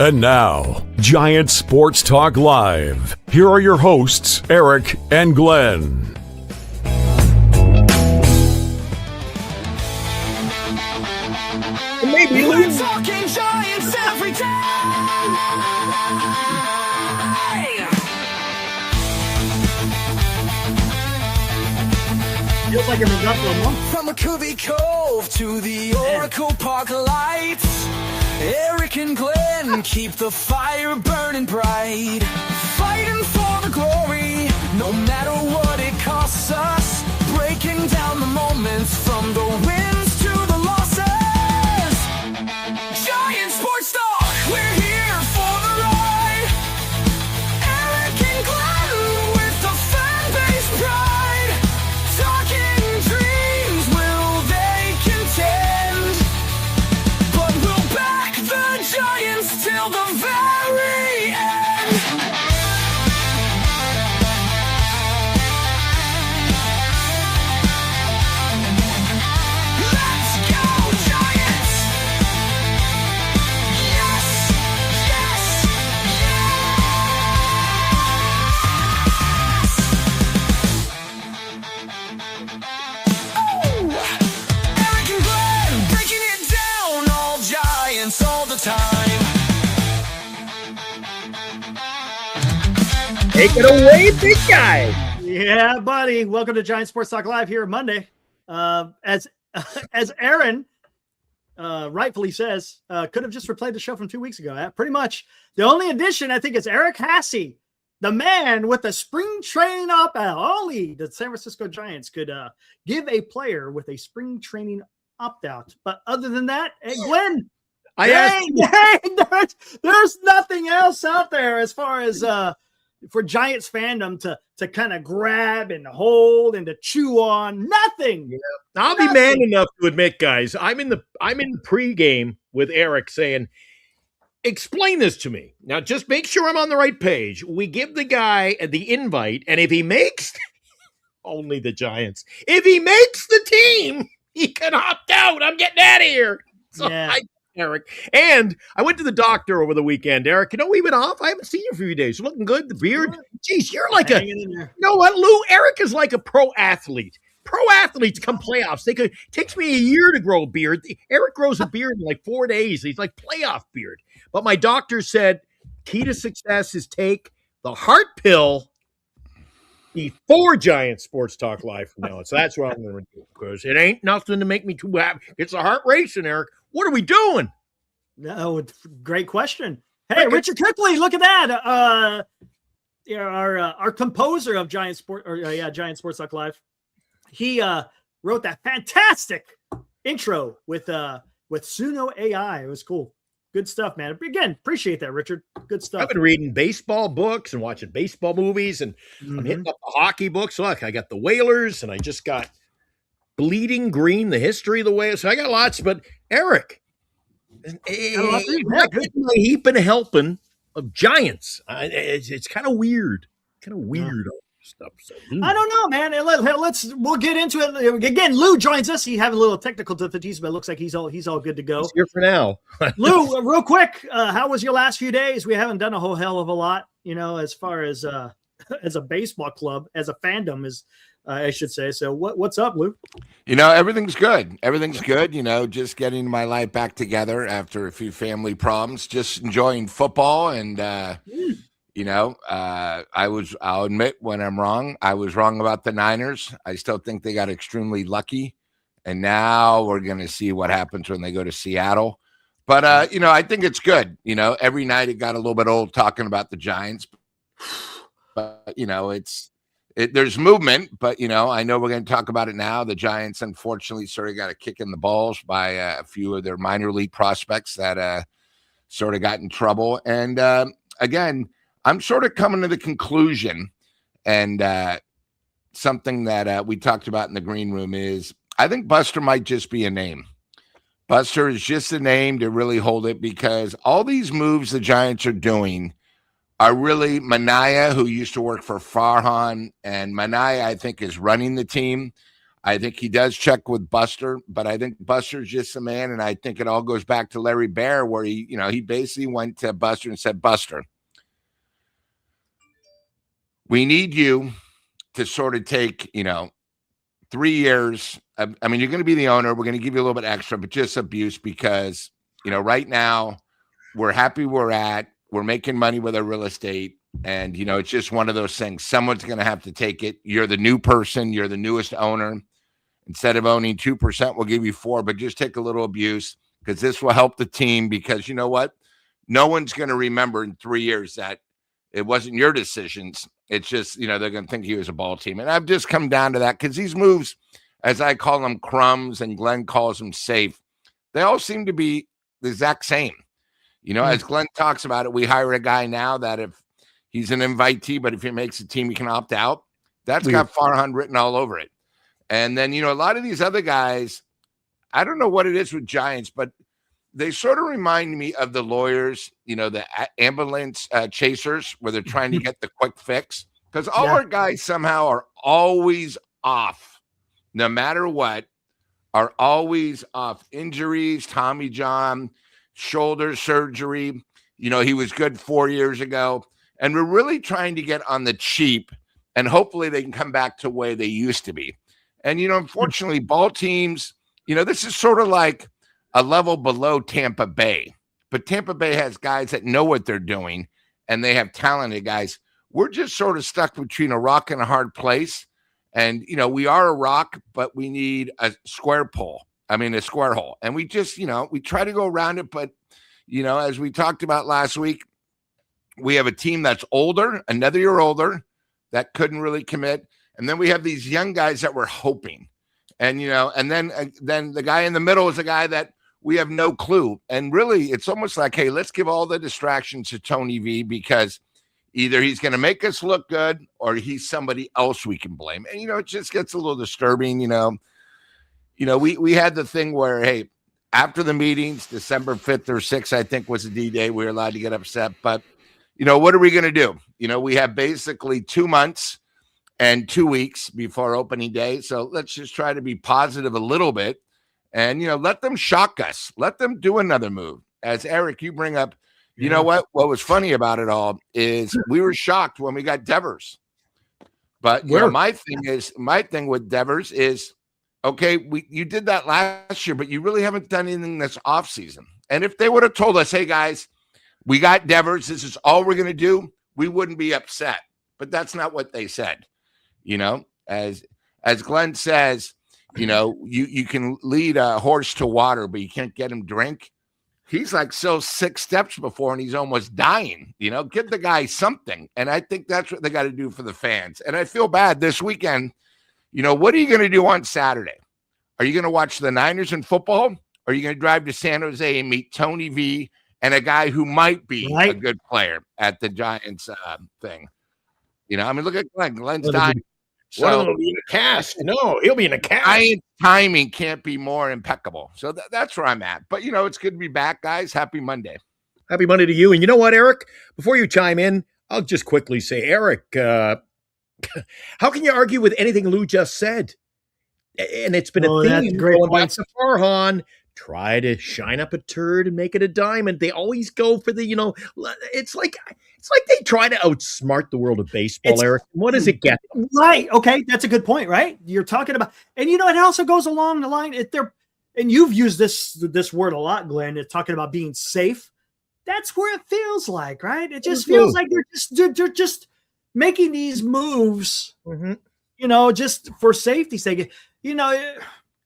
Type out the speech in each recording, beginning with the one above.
And now, Giant Sports Talk Live. Here are your hosts, Eric and Glenn. Maybe we're talking Giants every day. Feels like an industrial month. From McCovey Cove to the Oracle Park lights, Eric and Glenn keep the fire burning bright, fighting for the glory, no matter what it costs us, breaking down the moments from the wins to the losses. Giant Sports Talk, we're here for the ride. Eric and Glenn with the fan base pride, talking dreams, will they contend? But we'll back the Giants till the very end. Let's go, Giants! Yes, yes, yes! Oh! Eric and Glenn breaking it down, all Giants all the time. Take it away, big guy. Yeah, buddy. Welcome to Giant Sports Talk Live here Monday. As Aaron rightfully says, could have just replayed the show from 2 weeks ago. Pretty much. The only addition, I think, is Eric Hassey, the man with the spring training opt-out. Only the San Francisco Giants could give a player with a spring training opt-out. But other than that, hey, Glenn, there's nothing else out there as far as for Giants fandom to kind of grab and hold and to chew on. Nothing. Yeah. I'll be man enough to admit, guys, I'm in the pregame with Eric saying, explain this to me. Now, just make sure I'm on the right page. We give the guy the invite, and if he makes only the Giants, if he makes the team, he can opt out. I'm getting out of here. So Yeah. Eric. And I went to the doctor over the weekend, Eric. You know, we've been off. I haven't seen you for a few days. You're looking good. The beard. Jeez, you're like Hanging in there. you know what, Lou? Eric is like a pro athlete. Pro athletes come playoffs. It takes me a year to grow a beard. Eric grows a beard in like 4 days. He's like playoff beard. But my doctor said key to success is take the heart pill before Giant Sports Talk Live from now on. So that's what I'm going to do, because it ain't nothing to make me too happy. It's a heart racing, Eric. What are we doing? No, great question. Hey, Richard Cookley, look at that. Our composer of Giant Sports Talk Live. He wrote that fantastic intro with Suno AI. It was cool. Good stuff, man. Again, appreciate that, Richard. Good stuff. I've been reading baseball books and watching baseball movies, and I'm hitting up the hockey books. Look, I got the Whalers, and I just got Bleeding Green, the history of the Whalers. So I got lots, but Eric, I'm getting my heap and helping of Giants. It's kind of weird. All this stuff. So, I don't know, man. We'll get into it again. Lou joins us. He having a little technical difficulties, but it looks like he's all good to go. He's here for now. Lou, real quick, how was your last few days? We haven't done a whole hell of a lot, as far as a baseball club, as a fandom is. I should say. So what's up, Lou? Everything's good. Everything's good. Just getting my life back together after a few family problems, just enjoying football. And, I'll admit when I'm wrong. I was wrong about the Niners. I still think they got extremely lucky. And now we're going to see what happens when they go to Seattle. But, I think it's good. Every night it got a little bit old talking about the Giants. But, there's movement, but, I know we're going to talk about it now. The Giants, unfortunately, sort of got a kick in the balls by a few of their minor league prospects that sort of got in trouble. And, again, I'm sort of coming to the conclusion, and something that we talked about in the green room is I think Buster might just be a name. Buster is just a name to really hold it, because all these moves the Giants are doing are really Mania, who used to work for Farhan, and Mania, I think, is running the team. I think he does check with Buster, but I think Buster's just a man, and I think it all goes back to Larry Bear, where he basically went to Buster and said, Buster, we need you to sort of take, 3 years. I mean, you're going to be the owner. We're going to give you a little bit extra, but just abuse because, right now we're happy where we're at. We're making money with our real estate. And, it's just one of those things. Someone's going to have to take it. You're the new person. You're the newest owner. Instead of owning 2%, we'll give you 4%, but just take a little abuse because this will help the team because you know what? No one's going to remember in 3 years that it wasn't your decisions. It's just, they're going to think he was a ball team. And I've just come down to that because these moves, as I call them crumbs and Glenn calls them safe, they all seem to be the exact same. As Glenn talks about it, we hire a guy now that if he's an invitee, but if he makes a team, he can opt out. That's got Farhan written all over it. And then, a lot of these other guys, I don't know what it is with Giants, but they sort of remind me of the lawyers, the ambulance chasers where they're trying to get the quick fix. Because all our guys somehow are always off, no matter what, are always off. Injuries, Tommy John, shoulder surgery. He was good 4 years ago. And we're really trying to get on the cheap, and hopefully they can come back to the way they used to be. And, unfortunately, ball teams, this is sort of like a level below Tampa Bay. But Tampa Bay has guys that know what they're doing, and they have talented guys. We're just sort of stuck between a rock and a hard place. And, we are a rock, but we need a square hole. And we just, we try to go around it. But, as we talked about last week, we have a team that's older, another year older, that couldn't really commit. And then we have these young guys that we're hoping. And, and then the guy in the middle is a guy that we have no clue. And really, it's almost like, hey, let's give all the distractions to Tony V because either he's going to make us look good or he's somebody else we can blame. And, it just gets a little disturbing, we had the thing where, hey, after the meetings, December 5th or 6th, I think was the D-Day, we were allowed to get upset. But, what are we going to do? We have basically 2 months and 2 weeks before opening day. So let's just try to be positive a little bit and, let them shock us. Let them do another move. As Eric, you bring up, you know what was funny about it all is we were shocked when we got Devers. But my thing with Devers is, okay, you did that last year, but you really haven't done anything this offseason. And if they would have told us, hey, guys, we got Devers, this is all we're going to do, we wouldn't be upset. But that's not what they said. As Glenn says, you can lead a horse to water, but you can't get him drink. He's like still 6 steps before and he's almost dying. Give the guy something. And I think that's what they got to do for the fans. And I feel bad this weekend. What are you going to do on Saturday? Are you going to watch the Niners in football? Or are you going to drive to San Jose and meet Tony V and a guy who might be a good player at the Giants thing? Look at Glenn. Glenn's dying. So he'll be in a cast. No, he'll be in a cast. Giants timing can't be more impeccable. So that's where I'm at. But, it's good to be back, guys. Happy Monday. Happy Monday to you. And you know what, Eric? Before you chime in, I'll just quickly say, Eric, how can you argue with anything Lou just said? And it's been a theme going back to Farhan. Try to shine up a turd and make it a diamond. They always go for the, it's like they try to outsmart the world of baseball, Eric. What does it get? Right. Okay. That's a good point, right? You're talking about, and it also goes along the line. And you've used this word a lot, Glenn. It's talking about being safe. That's where it feels like, right? It just feels like they're just making these moves, just for safety's sake.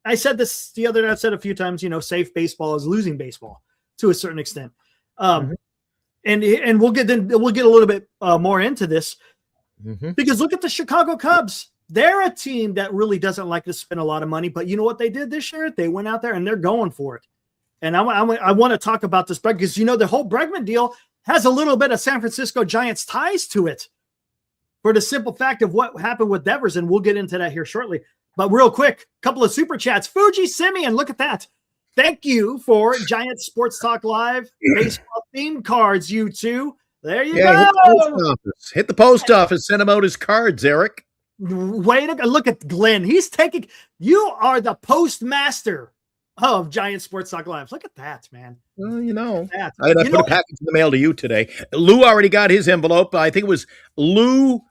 I said this the other night. I've said a few times, safe baseball is losing baseball to a certain extent. And we'll get a little bit more into this because look at the Chicago Cubs. They're a team that really doesn't like to spend a lot of money, but you know what they did this year? They went out there and they're going for it. And I want to talk about this because the whole Bregman deal has a little bit of San Francisco Giants ties to it for the simple fact of what happened with Devers, and we'll get into that here shortly. But real quick, couple of super chats. Fuji Simeon, look at that. Thank you for Giants Sports Talk Live baseball theme cards, you two. There you go. Hit the post office. Send him out his cards, Eric. Way to go. Look at Glenn. He's taking, you are the postmaster of Giant Sports Talk Live. Look at that, man. Well, you know, That. I put a package in the mail to you today. Lou already got his envelope. I think it was Lou,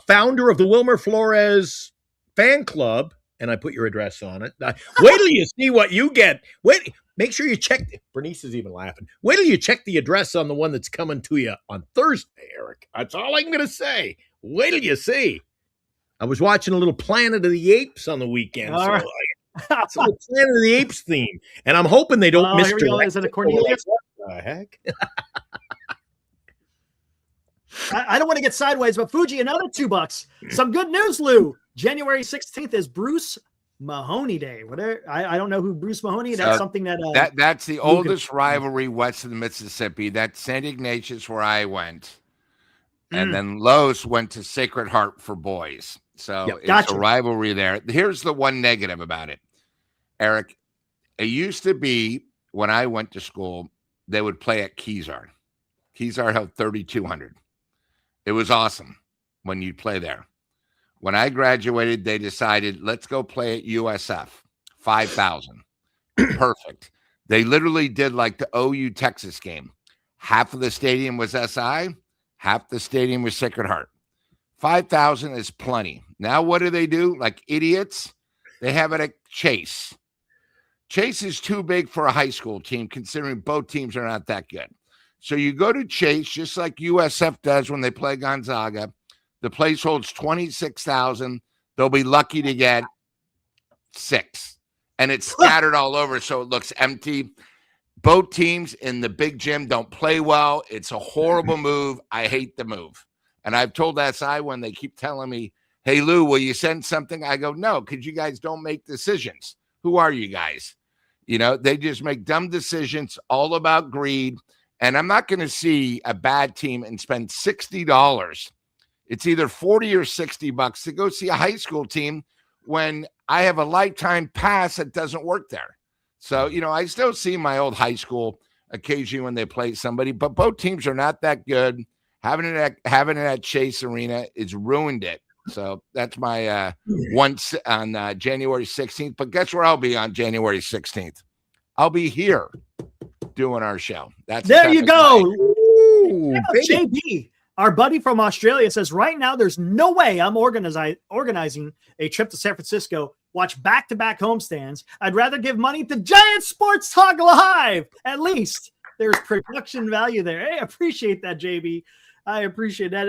founder of the Wilmer Flores fan club, and I put your address on it. Wait till you see what you get. Wait, make sure you check. Bernice is even laughing. Wait till you check the address on the one that's coming to you on Thursday, Eric. That's all I'm going to say. Wait till you see. I was watching a little Planet of the Apes on the weekend. All right. It's a little Planet of the Apes theme, and I'm hoping they don't Here we go. Is it a Cornelius? What the heck? I don't want to get sideways, but Fuji, another $2. Some good news, Lou. January 16th is Bruce Mahoney Day. Whatever. I don't know who Bruce Mahoney. That's something that that's the oldest rivalry west of the Mississippi. That's St. Ignatius, where I went, and then Lowe's went to Sacred Heart for boys. So it's a rivalry there. Here's the one negative about it, Eric. It used to be when I went to school, they would play at Kezar. Kezar held 3,200. It was awesome when you'd play there. When I graduated, they decided, let's go play at USF, 5,000. Perfect. They literally did like the OU Texas game. Half of the stadium was SI, half the stadium was Sacred Heart. 5,000 is plenty. Now what do? Like idiots? They have it at Chase. Chase is too big for a high school team, considering both teams are not that good. So you go to Chase, just like USF does when they play Gonzaga. The place holds 26,000. They'll be lucky to get 6. And it's scattered all over, so it looks empty. Both teams in the big gym don't play well. It's a horrible move. I hate the move. And I've told SI when they keep telling me, hey, Lou, will you send something? I go, no, because you guys don't make decisions. Who are you guys? You know, they just make dumb decisions, all about greed. And I'm not going to see a bad team and spend $60. It's either 40 or $60 to go see a high school team when I have a lifetime pass that doesn't work there. So, you know, I still see my old high school occasionally when they play somebody, but both teams are not that good. Having it at Chase Arena is ruined it. So that's my once on January 16th. But guess where I'll be on January 16th? I'll be here doing our show. There you go. Ooh, JB, our buddy from Australia, says right now there's no way I'm organizing a trip to San Francisco. Watch back-to-back homestands. I'd rather give money to Giant Sports Talk Live. At least there's production value there. Hey, I appreciate that, JB. I appreciate that.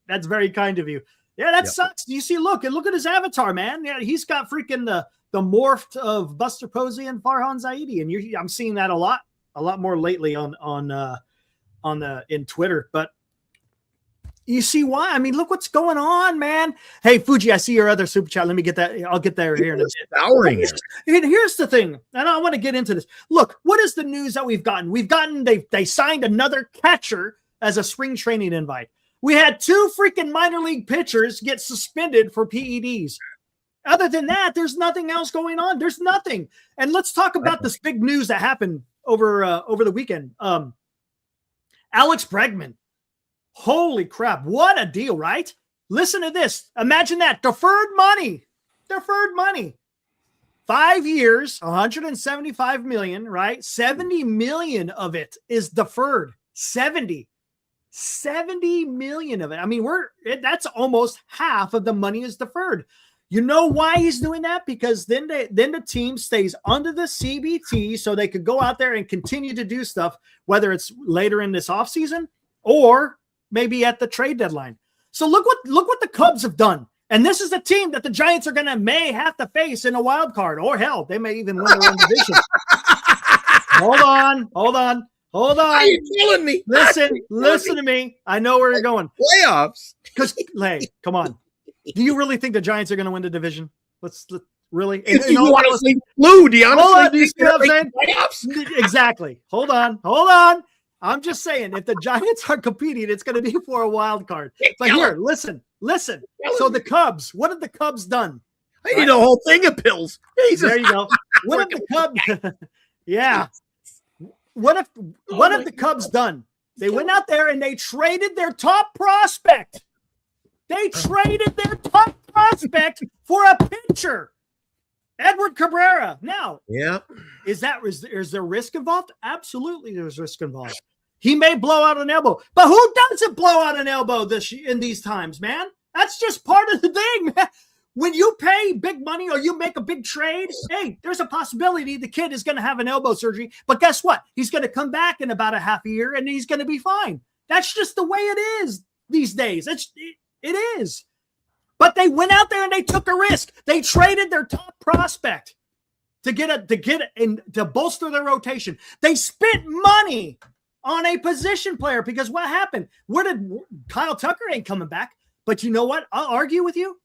That's very kind of you. Yeah, that sucks. You see, look at his avatar, man. Yeah, he's got freaking the morphed of Buster Posey and Farhan Zaidi, and I'm seeing that a lot more lately in Twitter. But you see why? I mean, look what's going on, man. Hey, Fuji, I see your other super chat. Let me get that. I'll get there here in a minute. Here's the thing, and I want to get into this. Look, what is the news that we've gotten? They signed another catcher as a spring training invite. We had 2 freaking minor league pitchers get suspended for PEDs. Other than that, there's nothing else going on. There's nothing. And let's talk about this big news that happened over the weekend. Alex Bregman. Holy crap. What a deal, right? Listen to this. Imagine that. Deferred money. 5 years, $175 million, right? $70 million of it is deferred. 70 million of it. I mean, that's almost half of the money is deferred. You know why he's doing that? Because then the team stays under the CBT so they could go out there and continue to do stuff, whether it's later in this offseason or maybe at the trade deadline. So look what the Cubs have done. And this is a team that the Giants are may have to face in a wild card, or hell, they may even win their own division. Hold on. Are you killing me? Listen to me. I know where you're going. Playoffs. Because, hey, come on. Do you really think the Giants are going to win the division? Let's really. Do you honestly, Lou? Do you honestly think they're what I'm saying? Playoffs? Exactly. Hold on. I'm just saying, if the Giants are competing, it's going to be for a wild card. But here, listen. So the Cubs, what have the Cubs done? I need a whole thing of pills. Jesus. There you go. What have the Cubs? Yeah. What have the Cubs done? They went out there and they traded their top prospect. They traded their top prospect for a pitcher, Edward Cabrera. Now, Yeah. is there risk involved? Absolutely, there's risk involved. He may blow out an elbow, but who doesn't blow out an elbow in these times, man? That's just part of the thing, man. When you pay big money or you make a big trade, hey, there's a possibility the kid is going to have an elbow surgery. But guess what? He's going to come back in about a half a year and he's going to be fine. That's just the way it is these days. It is. But they went out there and they took a risk. They traded their top prospect to bolster their rotation. They spent money on a position player because what happened? Kyle Tucker ain't coming back. But you know what? I'll argue with you.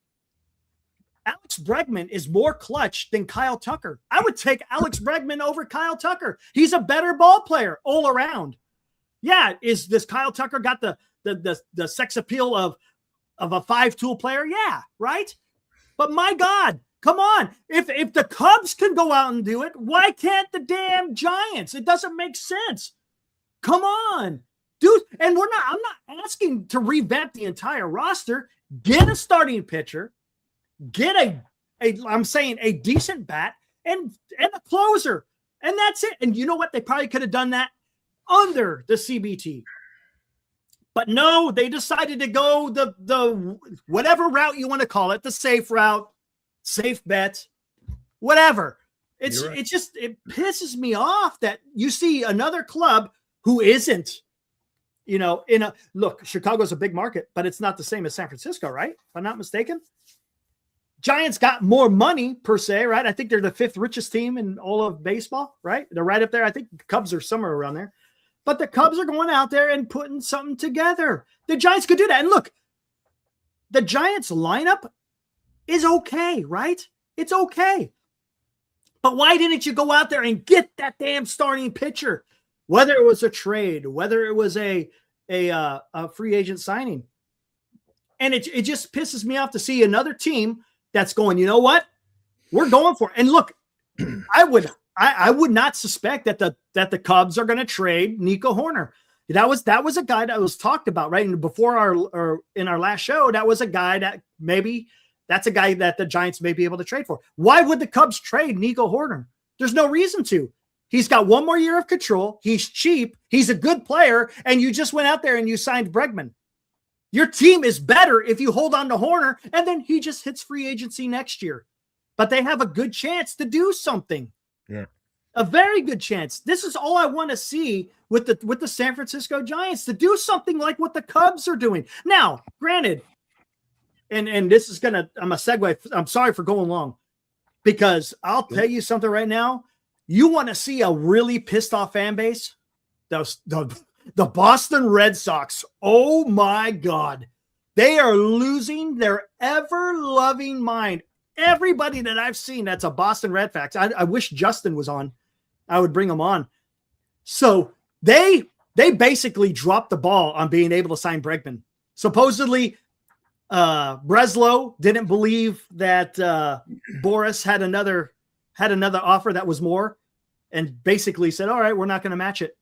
Alex Bregman is more clutch than Kyle Tucker. I would take Alex Bregman over Kyle Tucker. He's a better ball player all around. Yeah, is this Kyle Tucker got the sex appeal of a 5-tool player? Yeah, right? But my God, come on. If the Cubs can go out and do it, why can't the damn Giants? It doesn't make sense. Come on. Dude, and I'm not asking to revamp the entire roster. Get a starting pitcher. Get I'm saying a decent bat and a closer. And that's it. And you know what? They probably could have done that under the CBT. But no, they decided to go the whatever route you want to call it, the safe route, safe bet, whatever. It pisses me off that you see another club who isn't, look, Chicago's a big market, but it's not the same as San Francisco, right? If I'm not mistaken. Giants got more money per se, right? I think they're the 5th richest team in all of baseball, right? They're right up there. I think the Cubs are somewhere around there. But the Cubs are going out there and putting something together. The Giants could do that. And look, the Giants lineup is okay, right? It's okay. But why didn't you go out there and get that damn starting pitcher? Whether it was a trade, whether it was a free agent signing. And it just pisses me off to see another team that's going, you know what? We're going for it. And look, I would not suspect that the Cubs are going to trade Nico Horner. That was a guy that was talked about, right? And before in our last show, that was a guy that that's a guy that the Giants may be able to trade for. Why would the Cubs trade Nico Horner? There's no reason to. He's got one more year of control. He's cheap. He's a good player. And you just went out there and you signed Bregman. Your team is better if you hold on to Horner, and then he just hits free agency next year. But they have a good chance to do something. Yeah. A very good chance. This is all I want to see with the San Francisco Giants, to do something like what the Cubs are doing. Now, granted, and this is I'm a segue. I'm sorry for going long, because I'll tell you something right now. You want to see a really pissed off fan base? The Boston Red Sox, oh my God. They are losing their ever-loving mind. Everybody that I've seen that's a Boston Red Sox, I wish Justin was on. I would bring him on. So they basically dropped the ball on being able to sign Bregman. Supposedly, Breslow didn't believe that Boris had another offer that was more, and basically said, all right, we're not going to match it.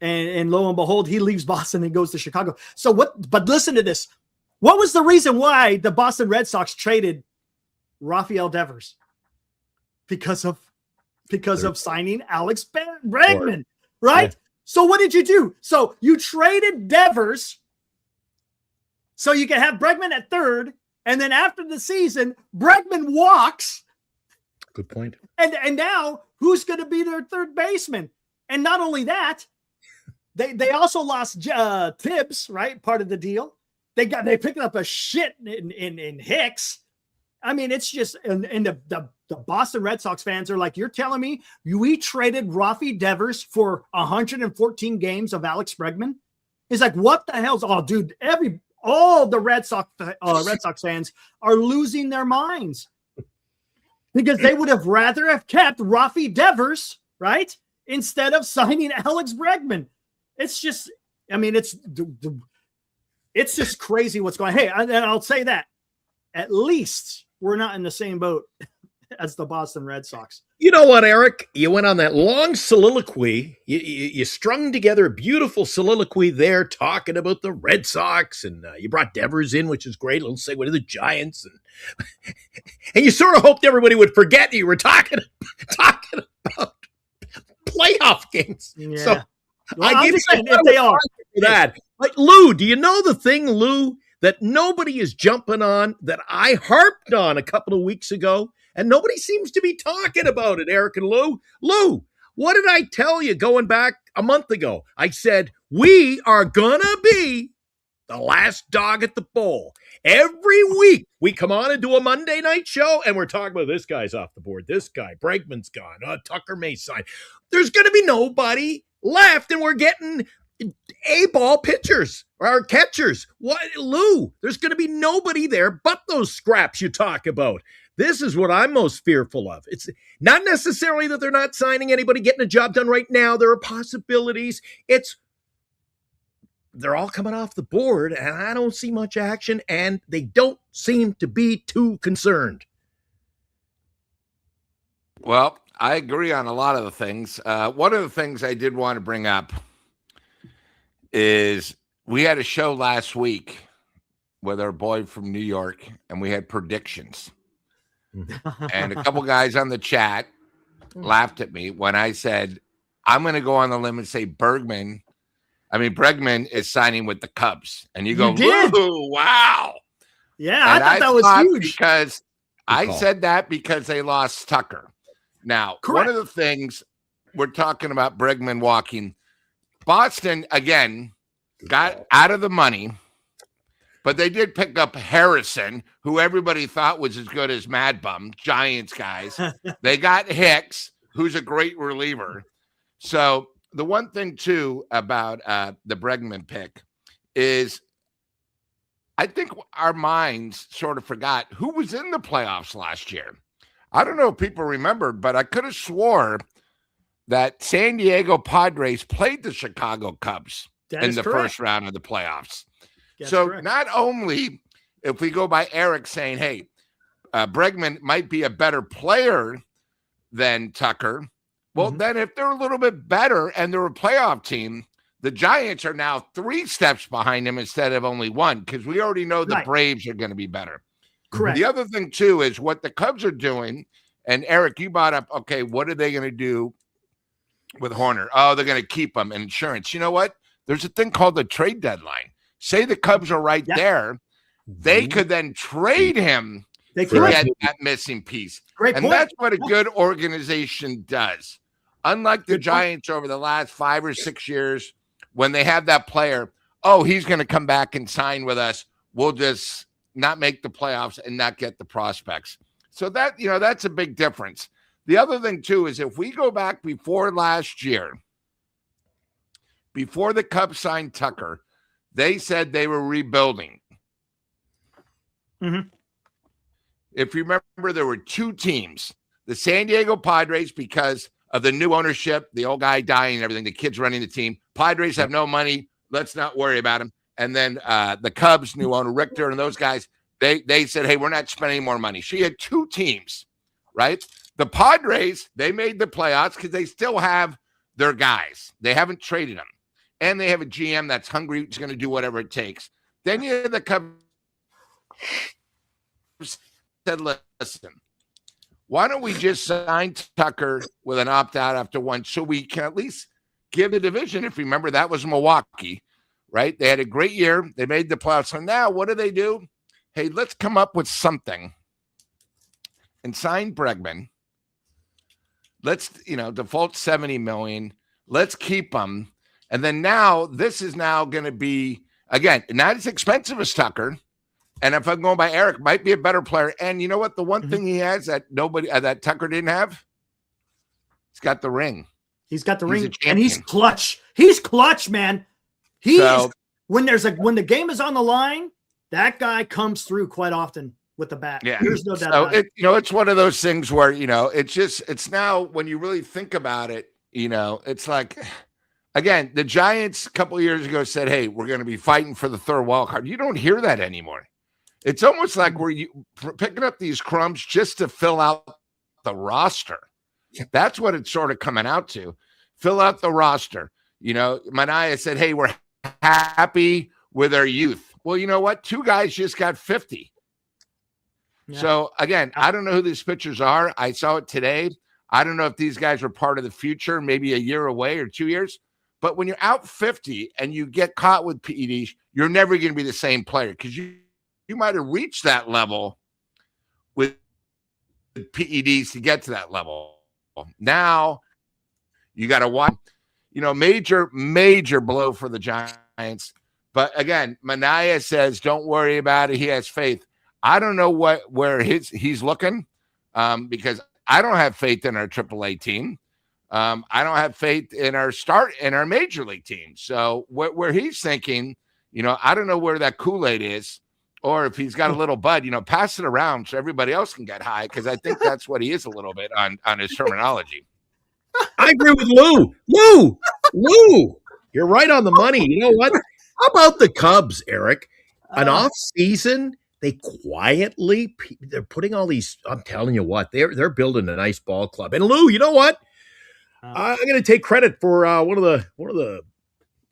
And lo and behold, he leaves Boston and goes to Chicago. But listen to this. What was the reason why the Boston Red Sox traded Rafael Devers? Because of signing Alex Bregman, right? Yeah. So what did you do? So you traded Devers so you can have Bregman at third, and then after the season, Bregman walks. Good point. And now who's going to be their third baseman? And not only that, They also lost Tibbs, right? Part of the deal. They picked up a shit in Hicks. I mean, it's just, and the Boston Red Sox fans are like, you're telling me we traded Rafi Devers for 114 games of Alex Bregman? It's like, what the hell's, oh dude, all the Red Sox fans are losing their minds, because they would have rather have kept Rafi Devers, right? Instead of signing Alex Bregman. It's just, I mean, it's just crazy what's going on. Hey, and I'll say that at least we're not in the same boat as the Boston Red Sox. You know what, Eric? You went on that long soliloquy. You strung together a beautiful soliloquy there talking about the Red Sox, and you brought Devers in, which is great. A little segue to the Giants. And you sort of hoped everybody would forget that you were talking about playoff games. Yeah. So Well, I I'm give just you saying, if they are. for that. Like, Lou, do you know the thing, Lou, that nobody is jumping on that I harped on a couple of weeks ago? And nobody seems to be talking about it, Eric and Lou. Lou, what did I tell you going back a month ago? I said, we are going to be the last dog at the bowl. Every week we come on and do a Monday night show and we're talking about this guy's off the board. This guy, Bregman's gone. Tucker may sign. There's going to be nobody left and we're getting A-ball pitchers or catchers. What, Lou? There's going to be nobody there but those scraps you talk about. This is what I'm most fearful of. It's not necessarily that they're not signing anybody, getting a job done right now. There are possibilities. They're all coming off the board, and I don't see much action, and they don't seem to be too concerned. Well, I agree on a lot of the things. One of the things I did want to bring up is we had a show last week with our boy from New York, and we had predictions. And a couple guys on the chat laughed at me when I said, I'm going to go on the limb and say Bregman is signing with the Cubs. And you go, Lou, wow. Yeah, and I thought that was huge. Because I said that because they lost Tucker. Now, Correct. one of the things we're talking about Bregman walking, Boston, again, got out of the money. But they did pick up Harrison, who everybody thought was as good as Mad Bum, Giants guys. They got Hicks, who's a great reliever. So the one thing, too, about the Bregman pick is I think our minds sort of forgot who was in the playoffs last year. I don't know if people remembered, but I could have swore that San Diego Padres played the Chicago Cubs in the first round of the playoffs. Not only if we go by Eric saying, hey, Bregman might be a better player than Tucker, well, then if they're a little bit better and they're a playoff team, the Giants are now 3 steps behind them instead of only 1 because we already know the Braves are going to be better. Correct. The other thing, too, is what the Cubs are doing, and Eric, you brought up, okay, what are they going to do with Horner? Oh, they're going to keep him in insurance. You know what? There's a thing called the trade deadline. Say the Cubs are right there. They could then trade him to get that missing piece. Great point. That's what a good organization does. Unlike the Giants over the last 5 or 6 years, when they have that player, oh, he's going to come back and sign with us. We'll just not make the playoffs and not get the prospects. So that, that's a big difference. The other thing, too, is if we go back before last year, before the Cubs signed Tucker, they said they were rebuilding. If you remember, there were 2 teams. The San Diego Padres, because of the new ownership, the old guy dying and everything, the kids running the team. Padres have no money. Let's not worry about him. And then the Cubs, new owner Richter and those guys, they said, hey, we're not spending more money. So you had 2 teams, right? The Padres, they made the playoffs because they still have their guys. They haven't traded them. And they have a GM that's hungry, who's going to do whatever it takes. Then you have the Cubs said, listen, why don't we just sign Tucker with an opt-out after 1 so we can at least give the division? If you remember, that was Milwaukee, right? They had a great year. They made the playoffs. So now what do? Hey, let's come up with something and sign Bregman. Let's, default $70 million. Let's keep him. And then now this is now going to be, again, not as expensive as Tucker. And if I'm going by Eric, might be a better player. And you know what? The one thing he has that that Tucker didn't have, he's got the ring. He's got the ring, and he's clutch. He's clutch, man. When the game is on the line, that guy comes through quite often with the bat. Yeah, there's no doubt about it. It's one of those things where it's now when you really think about it, it's like. Again, the Giants a couple of years ago said, hey, we're going to be fighting for the 3rd wild card. You don't hear that anymore. It's almost like we're picking up these crumbs just to fill out the roster. That's what it's sort of coming out to. Fill out the roster. You know, Mania said, hey, we're happy with our youth. Well, you know what? 2 guys just got 50. Yeah. So, again, I don't know who these pitchers are. I saw it today. I don't know if these guys were part of the future, maybe a year away or 2 years. But when you're out 50 and you get caught with PEDs, you're never going to be the same player because you might have reached that level with PEDs to get to that level. Now you got to watch, you know, major blow for the Giants. But again, Mania says, don't worry about it. He has faith. I don't know where he's looking because I don't have faith in our AAA team. I don't have faith in our major league team. So where he's thinking, you know, I don't know where that Kool-Aid is, or if he's got a little bud, you know, pass it around so everybody else can get high. Cause I think that's what he is a little bit on his terminology. I agree with Lou. You're right on the money. You know what? How about the Cubs, Eric? An off season, they're putting all these. I'm telling you what, they're building a nice ball club. And Lou, you know what? I'm going to take credit for one of the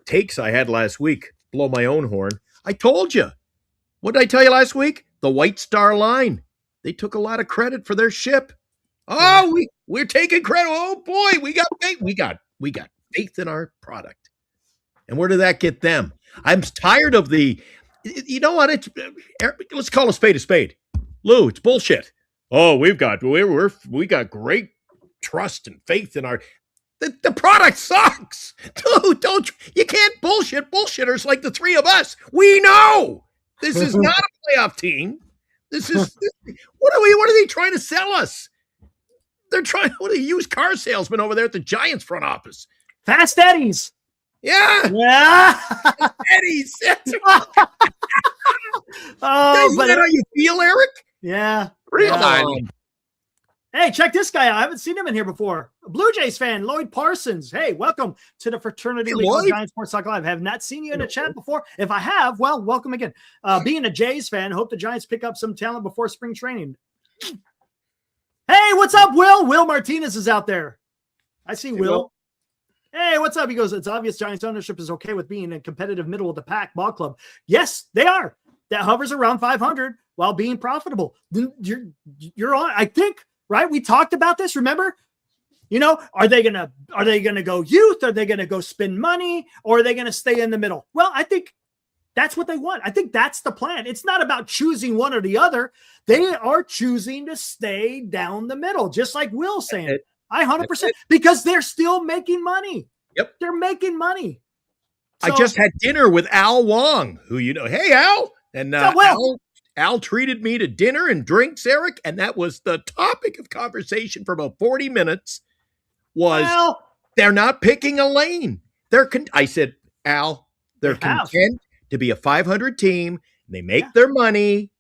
takes I had last week. Blow my own horn. I told you. What did I tell you last week? The White Star Line. They took a lot of credit for their ship. Oh, we're taking credit. Oh boy, we got faith. We got faith in our product. And where did that get them? I'm tired of the. You know what? Let's call a spade. Lou, it's bullshit. Oh, we got great trust and faith in our. The product sucks, dude. You can't bullshit bullshitters like the 3 of us. We know this is not a playoff team. What are they trying to sell us? They're trying. What are the used car salesman over there at the Giants front office? Fast Eddies. Yeah. Eddie's. Oh, but how you feel, Eric? Yeah. Really? Hey, check this guy out. I haven't seen him in here before. A Blue Jays fan, Lloyd Parsons. Hey, welcome to the Fraternity League on Giants Sports Talk Live. Have not seen you in a chat before. If I have, well, welcome again. Being a Jays fan, hope the Giants pick up some talent before spring training. Hey, what's up, Will? Will Martinez is out there. I see Will. Hey, what's up? He goes, it's obvious Giants ownership is okay with being a competitive middle of the pack ball club. Yes, they are. That hovers around 500 while being profitable. You're on, I think, right? We talked about this, remember? You know, are they gonna go youth? Are they gonna go spend money? Or are they gonna stay in the middle? Well, I think that's what they want. I think that's the plan. It's not about choosing one or the other. They are choosing to stay down the middle, just like Will's saying. I 100%, because they're still making money. Yep. They're making money. So, I just had dinner with Al Wong, who you know. Hey, Al. And Al treated me to dinner and drinks, Eric, and that was the topic of conversation for about 40 minutes was they're not picking a lane. I said, Al, they're content to be a 500 team. And they make their money,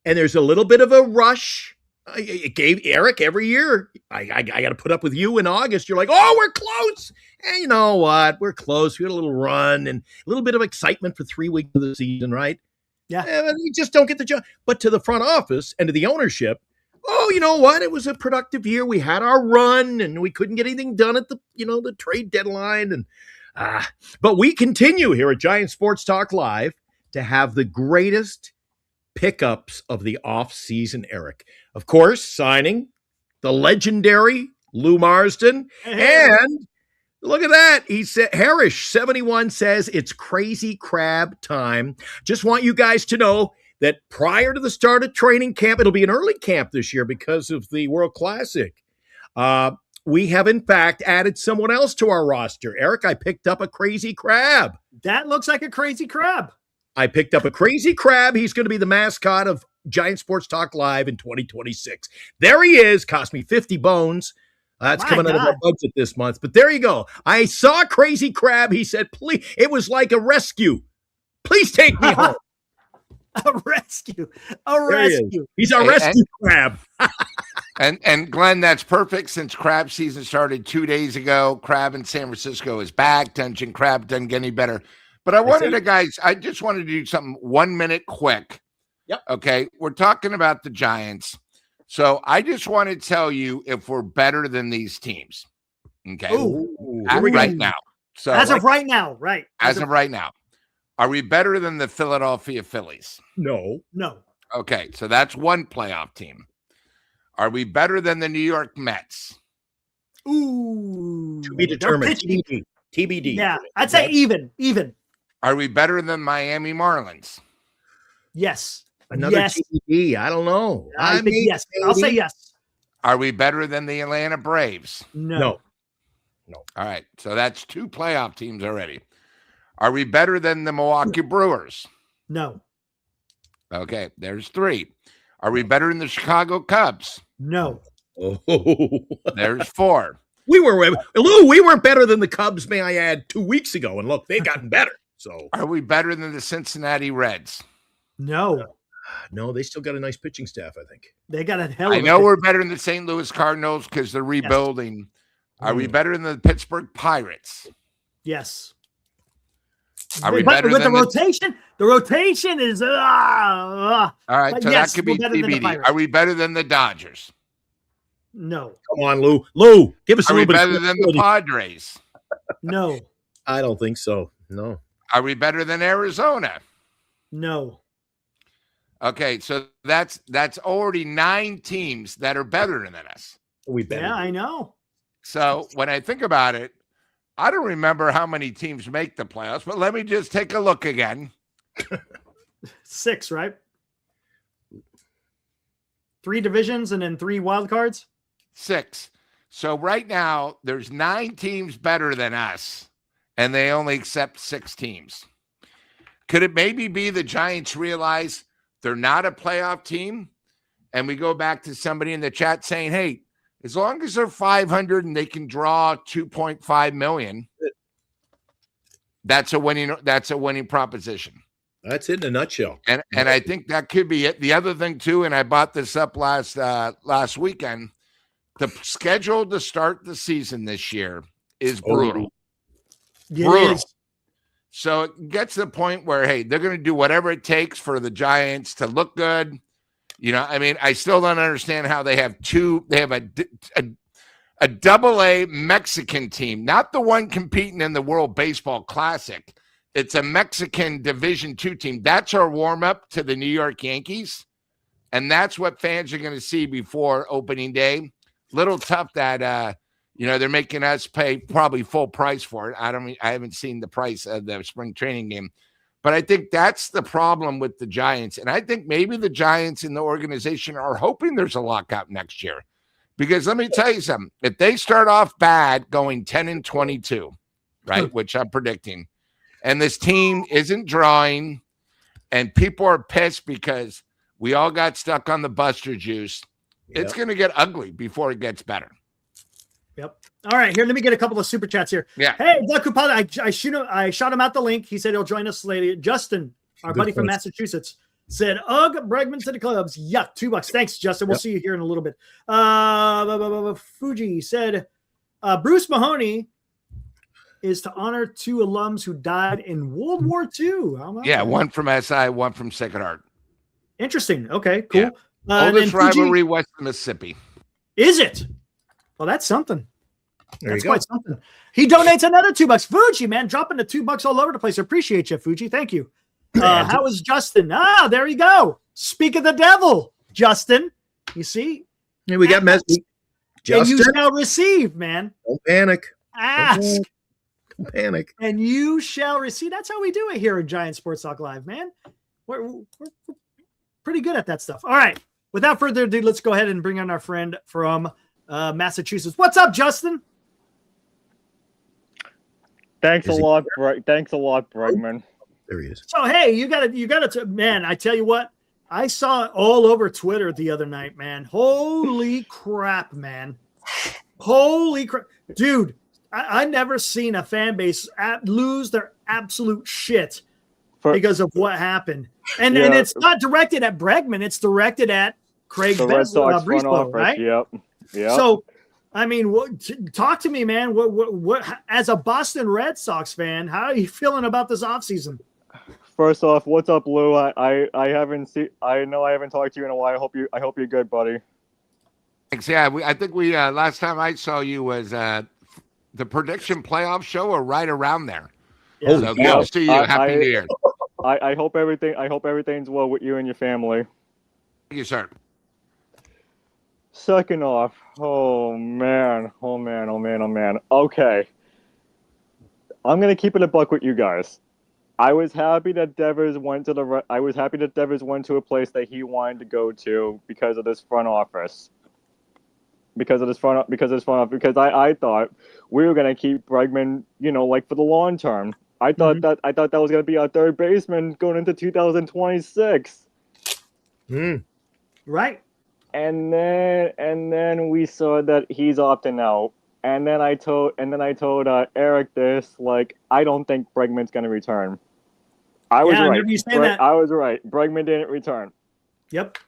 and there's a little bit of a rush. It gave Eric every year. I got to put up with you in August. You're like, oh, we're close. And you know what? We're close. We had a little run and a little bit of excitement for 3 weeks of the season, right? Yeah. And we just don't get the job. But to the front office and to the ownership, oh, you know what? It was a productive year. We had our run and we couldn't get anything done at the trade deadline. And but we continue here at Giant Sports Talk Live to have the greatest pickups of the offseason, Eric. Of course, signing the legendary Lou Marsden. And look at that. He said, Harish71 says it's crazy crab time. Just want you guys to know that prior to the start of training camp, it'll be an early camp this year because of the World Classic. We have, in fact, added someone else to our roster. Eric, I picked up a crazy crab. That looks like a crazy crab. I picked up a crazy crab. He's going to be the mascot of Giant Sports Talk Live in 2026. There he is. Cost me 50 bones. That's coming out of our budget this month. But there you go. I saw a crazy crab. He said, please. It was like a rescue. Please take me home. A rescue. A rescue. He's a rescue crab. And Glenn, that's perfect since crab season started 2 days ago. Crab in San Francisco is back. Tension crab doesn't get any better. But I just wanted to do something 1 minute quick. Yep. Okay. We're talking about the Giants. So I just want to tell you if we're better than these teams. Okay. Ooh. Right now. So As of right now, right. As of right now. Are we better than the Philadelphia Phillies? No. No. Okay. So that's one playoff team. Are we better than the New York Mets? Ooh. To be determined. TBD. Yeah. I'd say even. Are we better than Miami Marlins? Yes. Another yes. TBD. I don't know. I think yes. I'll say yes. Are we better than the Atlanta Braves? No. All right. So that's 2 playoff teams already. Are we better than the Milwaukee Brewers? No. Okay. There's 3. Are we better than the Chicago Cubs? No. Oh. There's 4. We weren't better than the Cubs, may I add, 2 weeks ago. And look, they've gotten better. So Are we better than the Cincinnati Reds? No. no, they still got a nice pitching staff, I think. They got a hell of I a know pitch. we're better than the St. Louis Cardinals because they're rebuilding. Are we better than the Pittsburgh Pirates? Yes. Are we But better with than the rotation? The rotation is All right, but so yes, that could we're be better than the TBD. Pirates. Are we better than the Dodgers? no. Come on, Lou. Lou, give us a Are we little bit better of than the Padres? No. I don't think so. No. Are we better than Arizona? No. Okay, so that's already 9 teams that are better than us. We better. Yeah, I know. So when I think about it, I don't remember how many teams make the playoffs, but let me just take a look again. 6, right? 3 divisions and then 3 wild cards. 6. So right now, there's 9 teams better than us, and they only accept 6 teams. Could it maybe be the Giants realize they're not a playoff team? And we go back to somebody in the chat saying, hey, as long as they're 500 and they can draw 2.5 million, that's a winning proposition. That's it in a nutshell. And I think that could be it. The other thing too, and I bought this up last weekend, the schedule to start the season this year is brutal. Brutal. So it gets to the point where, hey, they're going to do whatever it takes for the Giants to look good. You know, I mean, I still don't understand how they have a double-A Mexican team, not the one competing in the World Baseball Classic. It's a Mexican Division II team. That's our warm-up to the New York Yankees, and that's what fans are going to see before opening day. Little tough that they're making us pay probably full price for it. I haven't seen the price of the spring training game, but I think that's the problem with the Giants. And I think maybe the Giants in the organization are hoping there's a lockout next year, because let me tell you something. If they start off bad going 10-22, right, which I'm predicting, and this team isn't drawing and people are pissed because we all got stuck on the Buster juice, it's going to get ugly before it gets better. Yep. All right, here. Let me get a couple of super chats here. Yeah. Hey, Doug Kupala, I shot him out the link. He said he'll join us later. Justin, our buddy from Massachusetts, said, "Ugh, Bregman to the clubs. Yuck, $2. Thanks, Justin. We'll see you here in a little bit." Fuji said, Bruce Mahoney is to honor 2 alums who died in World War II. How about that? One from SI, one from Sacred Heart. Interesting. Okay, cool. Yeah. And then Oldest rivalry west of Mississippi. Is it? Well, that's something. That's quite something. He donates another $2. Fuji, man, dropping the $2 all over the place. I appreciate you, Fuji. Thank you. How is Justin? There you go. Speak of the devil, Justin. You see? Yeah, we got message. And you Justin, shall receive, man. don't panic. Ask. Don't panic. And you shall receive. That's how we do it here in Giant Sports Talk Live, man. We're pretty good at that stuff. All right. Without further ado, let's go ahead and bring on our friend from Massachusetts. What's up, Justin? Thanks a lot, Bregman. There he is. So hey, you gotta, man. I tell you what, I saw it all over Twitter the other night, man. Holy crap, man! Holy crap, dude! I never seen a fan base lose their absolute shit because of what happened. And it's not directed at Bregman; it's directed at Craig Breslow, right? Yep. So, I mean, talk to me, man. What as a Boston Red Sox fan, how are you feeling about this offseason? First off, what's up, Lou? I haven't seen. I know I haven't talked to you in a while. I hope you're good, buddy. Thanks. Yeah, I think we last time I saw you was the prediction playoff show, or right around there. Yeah. So good to see you. Happy New Year. I hope everything's well with you and your family. Thank you, sir. Second off, oh man. Okay, I'm gonna keep it a buck with you guys. I was happy that Devers went to a place that he wanted to go to because of this front office. Because I thought we were gonna keep Bregman, like for the long term. I thought that was gonna be our third baseman going into 2026. Right. And then we saw that he's opting out. And then I told Eric this, like, I don't think Bregman's gonna return. I was Yeah, I right. remember you saying that. I was right. Bregman didn't return. Yep.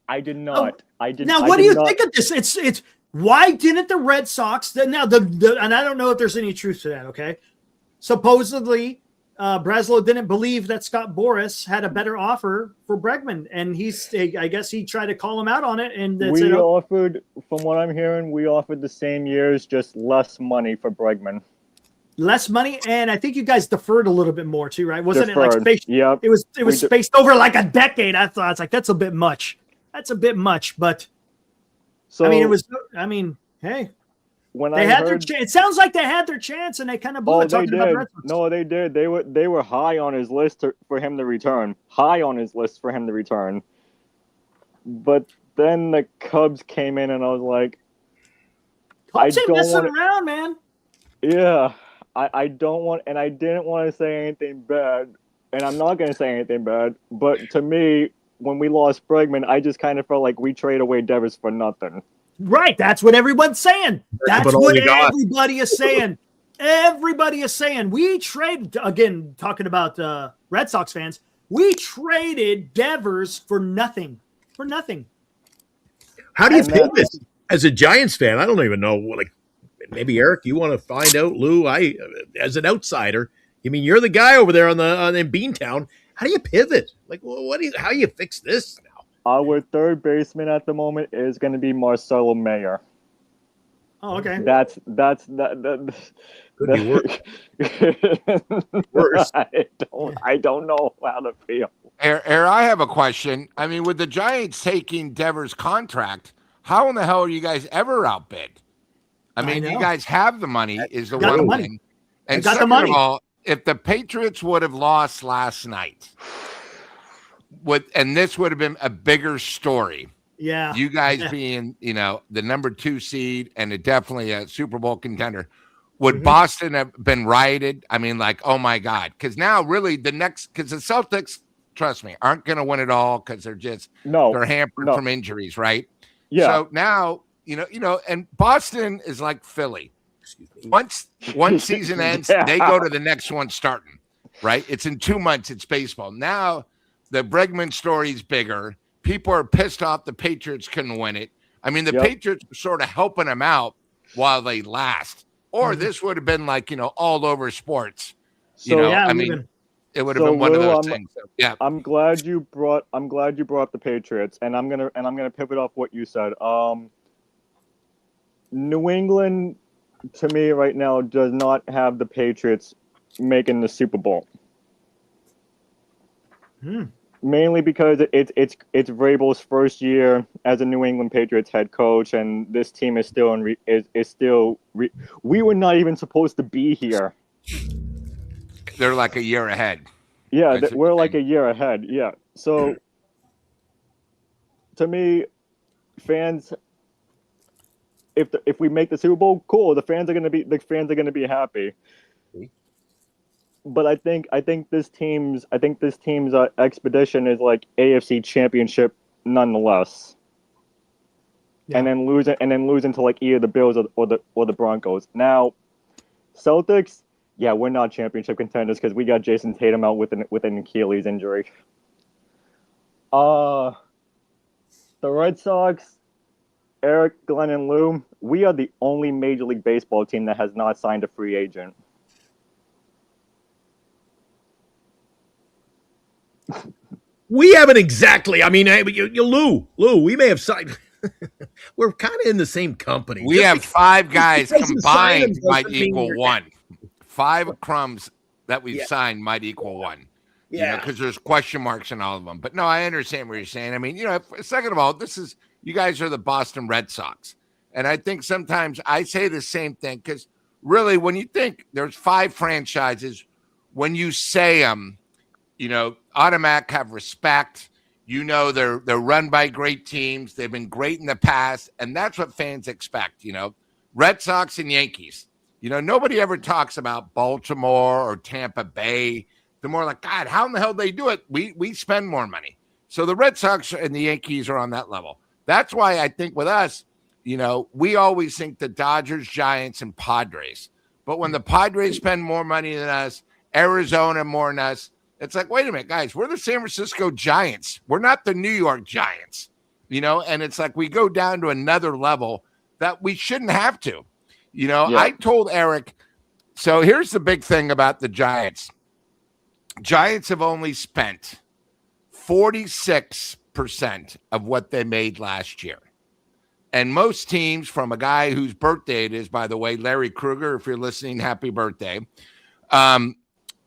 I did not. Now, what do you think of this? It's why didn't the Red Sox? And I don't know if there's any truth to that. Okay, supposedly Breslow didn't believe that Scott Boras had a better offer for Bregman, and I guess he tried to call him out on it. And we offered, from what I'm hearing, we offered the same years, just less money for Bregman. Less money, and I think you guys deferred a little bit more too, right? Wasn't it like spaced? Yep. It was spaced over like a decade. I thought it's like that's a bit much. That's a bit much, but so I mean, it was. I mean, hey, when they had their chance. It sounds like they had their chance, and they kind of blew it. They did. No, they did. They were high on his list for him to return. High on his list for him to return. But then the Cubs came in, and I was like, Cubs ain't messing around, man. Yeah. I don't want, and I didn't want to say anything bad, and I'm not going to say anything bad, but to me, when we lost Bregman, I just kind of felt like we traded away Devers for nothing. Right. That's what everyone's saying. That's what everybody is saying. Everybody is saying we traded, again, talking about Red Sox fans, we traded Devers for nothing. For nothing. How do you feel this as a Giants fan? I don't even know, like, maybe Eric, you want to find out, Lou? As an outsider, I mean, you're the guy over there on in Beantown. How do you pivot? Like, how do you fix this now? Our third baseman at the moment is going to be Marcelo Mayer. Oh, okay. That. Could be worse. I don't know how to feel. I have a question. I mean, with the Giants taking Devers' contract, how in the hell are you guys ever outbid? I mean, you guys have the money, is the one thing. And second of all, if the Patriots would have lost last night, and this would have been a bigger story. Yeah. You guys being, the number 2 seed and definitely a Super Bowl contender. Would Boston have been rioted? I mean, like, oh my God. Because now really because the Celtics, trust me, aren't going to win it all because they're hampered from injuries, right? Yeah. So now, and Boston is like Philly. Once one season ends, they go to the next one starting, right? It's in 2 months. It's baseball. Now the Bregman story is bigger. People are pissed off the Patriots couldn't win it. I mean, the Patriots were sort of helping them out while they last. Or this would have been like, all over sports. It would have been one of those things. So, yeah. I'm glad you brought up the Patriots, and I'm gonna pivot off what you said. New England, to me right now, does not have the Patriots making the Super Bowl. Mainly because it's Vrabel's first year as a New England Patriots head coach, and this team is still we were not even supposed to be here. They're like a year ahead. Yeah, we're like a year ahead. Yeah, so to me, fans, if we make the Super Bowl, cool. The fans are gonna be happy. But I think this team's expedition is like AFC Championship nonetheless. Yeah. And then losing to like either the Bills or the Broncos. Now, Celtics, yeah, we're not championship contenders because we got Jason Tatum out with an Achilles injury. The Red Sox, Eric, Glenn, and Lou, we are the only Major League Baseball team that has not signed a free agent. We haven't exactly. I mean, Lou, we may have signed. We're kind of in the same company. We Just have because- 5 guys because you sign them combined might doesn't mean equal you're 1. 5 crumbs that we've Yeah. signed might equal 1. Yeah. Because there's question marks in all of them. But no, I understand what you're saying. I mean, second of all, you guys are the Boston Red Sox. And I think sometimes I say the same thing because really when you think there's 5 franchises, when you say them, automatic have respect. They're run by great teams. They've been great in the past. And that's what fans expect, Red Sox and Yankees. Nobody ever talks about Baltimore or Tampa Bay. They're more like, God, how in the hell do they do it? We spend more money. So the Red Sox and the Yankees are on that level. That's why I think with us, we always think the Dodgers, Giants, and Padres. But when the Padres spend more money than us, Arizona more than us, it's like, wait a minute, guys, we're the San Francisco Giants. We're not the New York Giants, and it's like we go down to another level that we shouldn't have to. Yeah. I told Eric, so here's the big thing about the Giants. Giants have only spent 46% of what they made last year. And most teams, from a guy whose birthday it is, by the way, Larry Krueger, if you're listening, happy birthday.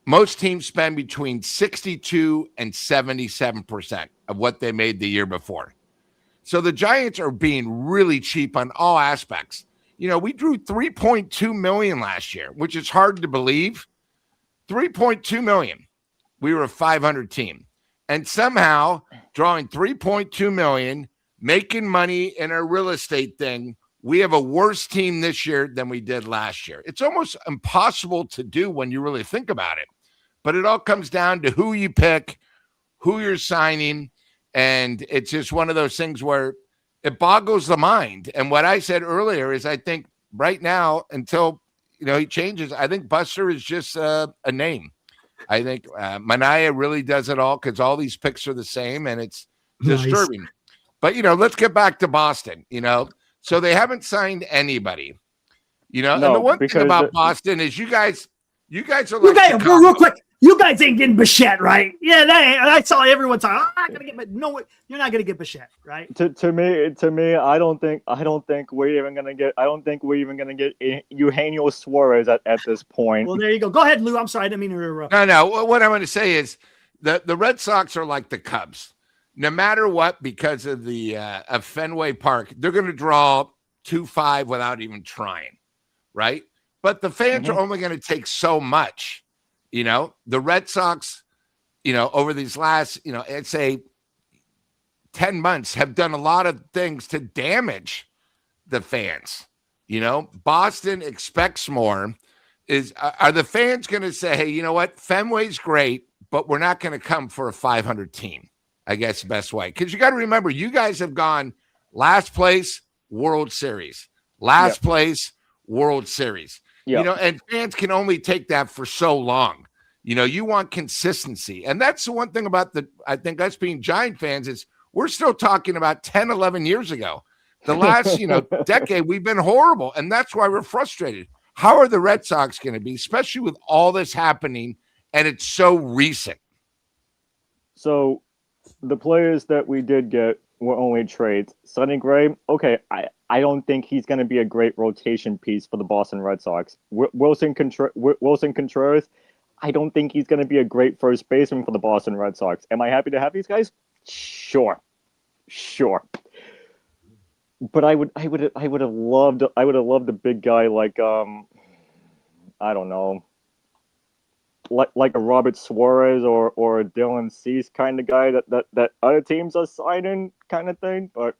Most teams spend between 62 and 77% of what they made the year before. So the Giants are being really cheap on all aspects. We drew $3.2 million last year, which is hard to believe. $3.2 million. We were a 500 team. And somehow drawing $3.2 million, making money in our real estate thing, we have a worse team this year than we did last year. It's almost impossible to do when you really think about it. But it all comes down to who you pick, who you're signing, and it's just one of those things where it boggles the mind. And what I said earlier is I think right now, until he changes, I think Buster is just a name. I think Manaea really does it all because all these picks are the same, and it's disturbing. But, let's get back to Boston, So they haven't signed anybody, No, and the one thing because about Boston is you guys are like You guys, Chicago. real quick. You guys ain't getting Bichette, right? Yeah, I saw everyone talking. I'm not gonna get, no, you're not gonna get Bichette, right? To me, I don't think we're even gonna get. I don't think we're even gonna get Eugenio Suarez at this point. Well, there you go. Go ahead, Lou. I'm sorry, I didn't mean to interrupt. No. What I'm going to say is the Red Sox are like the Cubs. No matter what, because of the of Fenway Park, they're going to draw 2-5 without even trying, right? But the fans are only going to take so much. The Red Sox, over these last, I'd say 10 months have done a lot of things to damage the fans. Boston expects more. Are the fans going to say, hey, you know what? Fenway's great, but we're not going to come for a 500 team, I guess the best way. Because you got to remember, you guys have gone last place, World Series. Last place, World Series. Yep. And fans can only take that for so long. You want consistency. And that's the one thing about I think us being Giant fans is we're still talking about 10, 11 years ago. The last, decade, we've been horrible. And that's why we're frustrated. How are the Red Sox going to be, especially with all this happening and it's so recent? So the players that we did get were only trades. Sonny Gray, okay, I don't think he's going to be a great rotation piece for the Boston Red Sox. Wilson Contreras, I don't think he's going to be a great first baseman for the Boston Red Sox. Am I happy to have these guys? Sure. But I would have loved a big guy like I don't know, like a Robert Suarez or a Dylan Cease kind of guy that other teams are signing kind of thing. But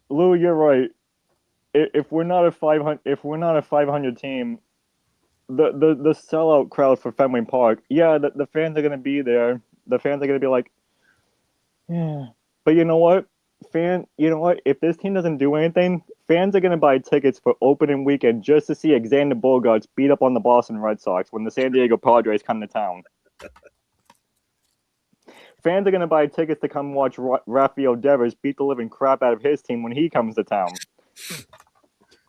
Lou, you're right. If we're not a 500 team, the sellout crowd for Fenway Park, the fans are gonna be there. The fans are gonna be like, yeah. But you know what? If this team doesn't do anything, fans are going to buy tickets for opening weekend just to see Xander Bogaerts beat up on the Boston Red Sox when the San Diego Padres come to town. Fans are going to buy tickets to come watch Rafael Devers beat the living crap out of his team when he comes to town.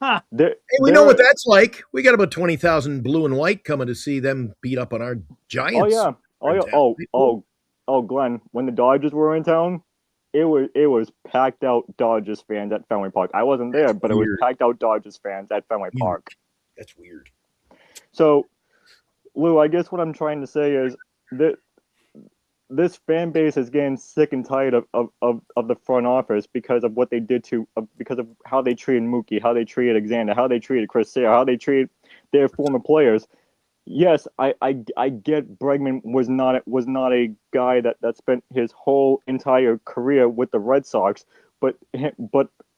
Huh. Hey, we know what that's like. We got about 20,000 blue and white coming to see them beat up on our Giants. Oh, yeah. Oh, Glenn, when the Dodgers were in town, it was packed out Dodgers fans at Fenway Park. I wasn't there, but it was Weird. packed out Dodgers fans at Fenway Weird. Park. That's weird. So, Lou, I guess what I'm trying to say is that this fan base is getting sick and tired of the front office because of what they did because of how they treated Mookie, how they treated Alexander, how they treated Chris Sale, how they treated their former players. Yes, I get Bregman was not a guy that spent his whole entire career with the Red Sox, but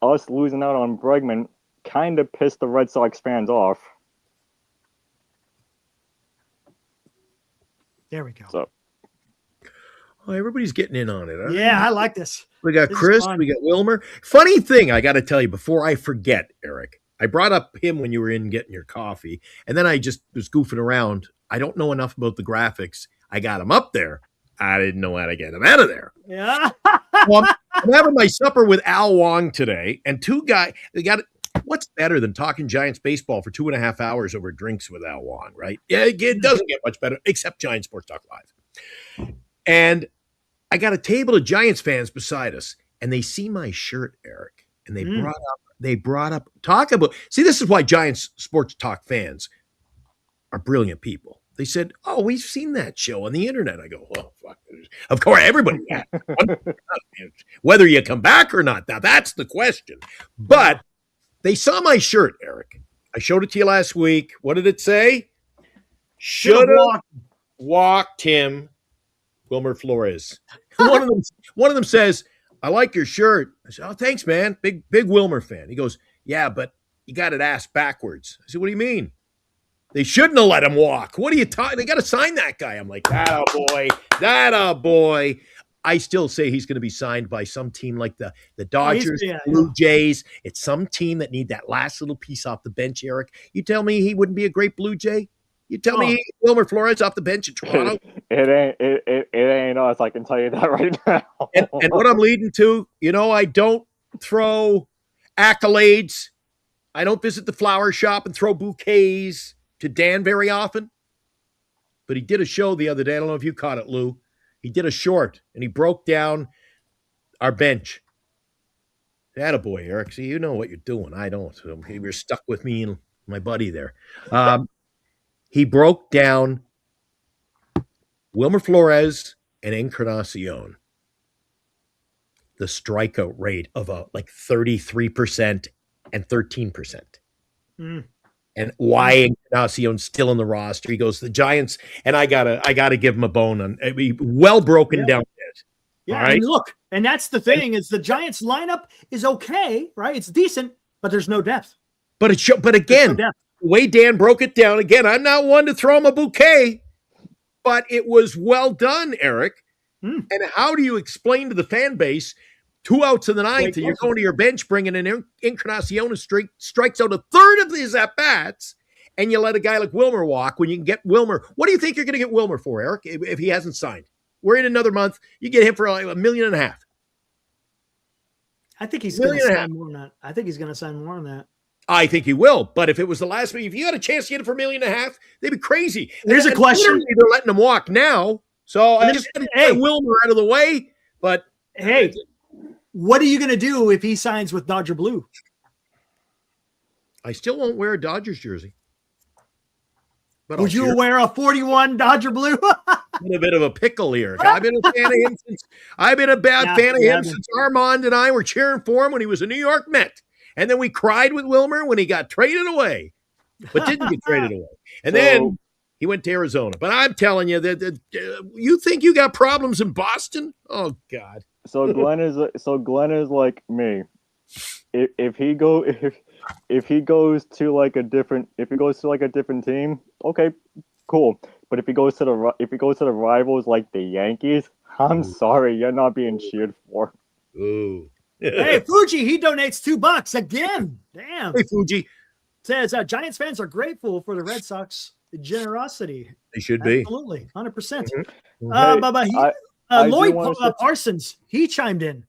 us losing out on Bregman kind of pissed the Red Sox fans off. There we go. So. Oh, everybody's getting in on it. Huh? Yeah, I like this. We got This is Chris, fun. we got Wilmer. Funny thing, I got to tell you before I forget, Eric, I brought up him when you were in getting your coffee, and then I just was goofing around. I don't know enough about the graphics. I got him up there. I didn't know how to get him out of there. Yeah. Well, I'm having my supper with Al Wong today, and what's better than talking Giants baseball for 2.5 hours over drinks with Al Wong, right? Yeah, it doesn't get much better, except Giants Sports Talk Live. And I got a table of Giants fans beside us, and they see my shirt, Eric, and they brought up talk about. See, this is why Giants Sports Talk fans are brilliant people. They said, "Oh, we've seen that show on the internet." I go, "Well, fuck." Of course, everybody has. Whether you come back or not. Now that's the question. But they saw my shirt, Eric. I showed it to you last week. What did it say? Should have walked him, Wilmer Flores. One of them says, "I like your shirt." I said, "Oh, thanks, man. Big Wilmer fan." He goes, "Yeah, but you got it ass backwards." I said, "What do you mean?" "They shouldn't have let him walk. What are you talking? They got to sign that guy." I'm like, that a boy. I still say he's going to be signed by some team like the Dodgers, Blue Jays. It's some team that need that last little piece off the bench, Eric. You tell me he wouldn't be a great Blue Jay? You tell me Wilmer Flores off the bench in Toronto? It ain't us. I can tell you that right now. And what I'm leading to, I don't throw accolades. I don't visit the flower shop and throw bouquets to Dan very often. But he did a show the other day. I don't know if you caught it, Lou. He did a short, and he broke down our bench. Attaboy, Eric. See, you know what you're doing. I don't. So you're stuck with me and my buddy there. He broke down Wilmer Flores and Encarnacion. The strikeout rate of 33% and 13%. And why Encarnacion's still in the roster. He goes, the Giants, and I gotta give him a bone on well broken down. Yeah, all right? and look, and that's the thing is the Giants lineup is okay, right? It's decent, but there's no depth. But again, the way Dan broke it down, again, I'm not one to throw him a bouquet, but it was well done, Eric. And how do you explain to the fan base 2 outs in the ninth, and you're going to your bench, bringing in Encarnacion, strikes out a third of his at-bats, and you let a guy like Wilmer walk when you can get Wilmer? What do you think you're going to get Wilmer for, Eric, if he hasn't signed? We're in another month. You get him for like $1.5 million. I think he's going to sign more than that. I think he's going to sign more than that. I think he will, but if it was the last week, if you had a chance to get it for $1.5 million, they'd be crazy. There's a question. They're letting him walk now, so I just got to get Wilmer out of the way. But hey, what are you going to do if he signs with Dodger Blue? I still won't wear a Dodgers jersey. But would you wear a 41 Dodger Blue? In a bit of a pickle here. I've been a fan of him since since Armand and I were cheering for him when he was a New York Met. And then we cried with Wilmer when he got traded away, but didn't get traded away. And then he went to Arizona. But I'm telling you that you think you got problems in Boston? Oh God. So Glenn is like me. If he goes to like a different team, okay, cool. But if he goes to the rivals like the Yankees, I'm sorry, you're not being cheered for. Ooh. Hey, Fuji, he donates $2 again. Damn. Hey, Fuji. Says Giants fans are grateful for the Red Sox generosity. They should be. Absolutely. 100%. Mm-hmm. Lloyd Parsons, he chimed in.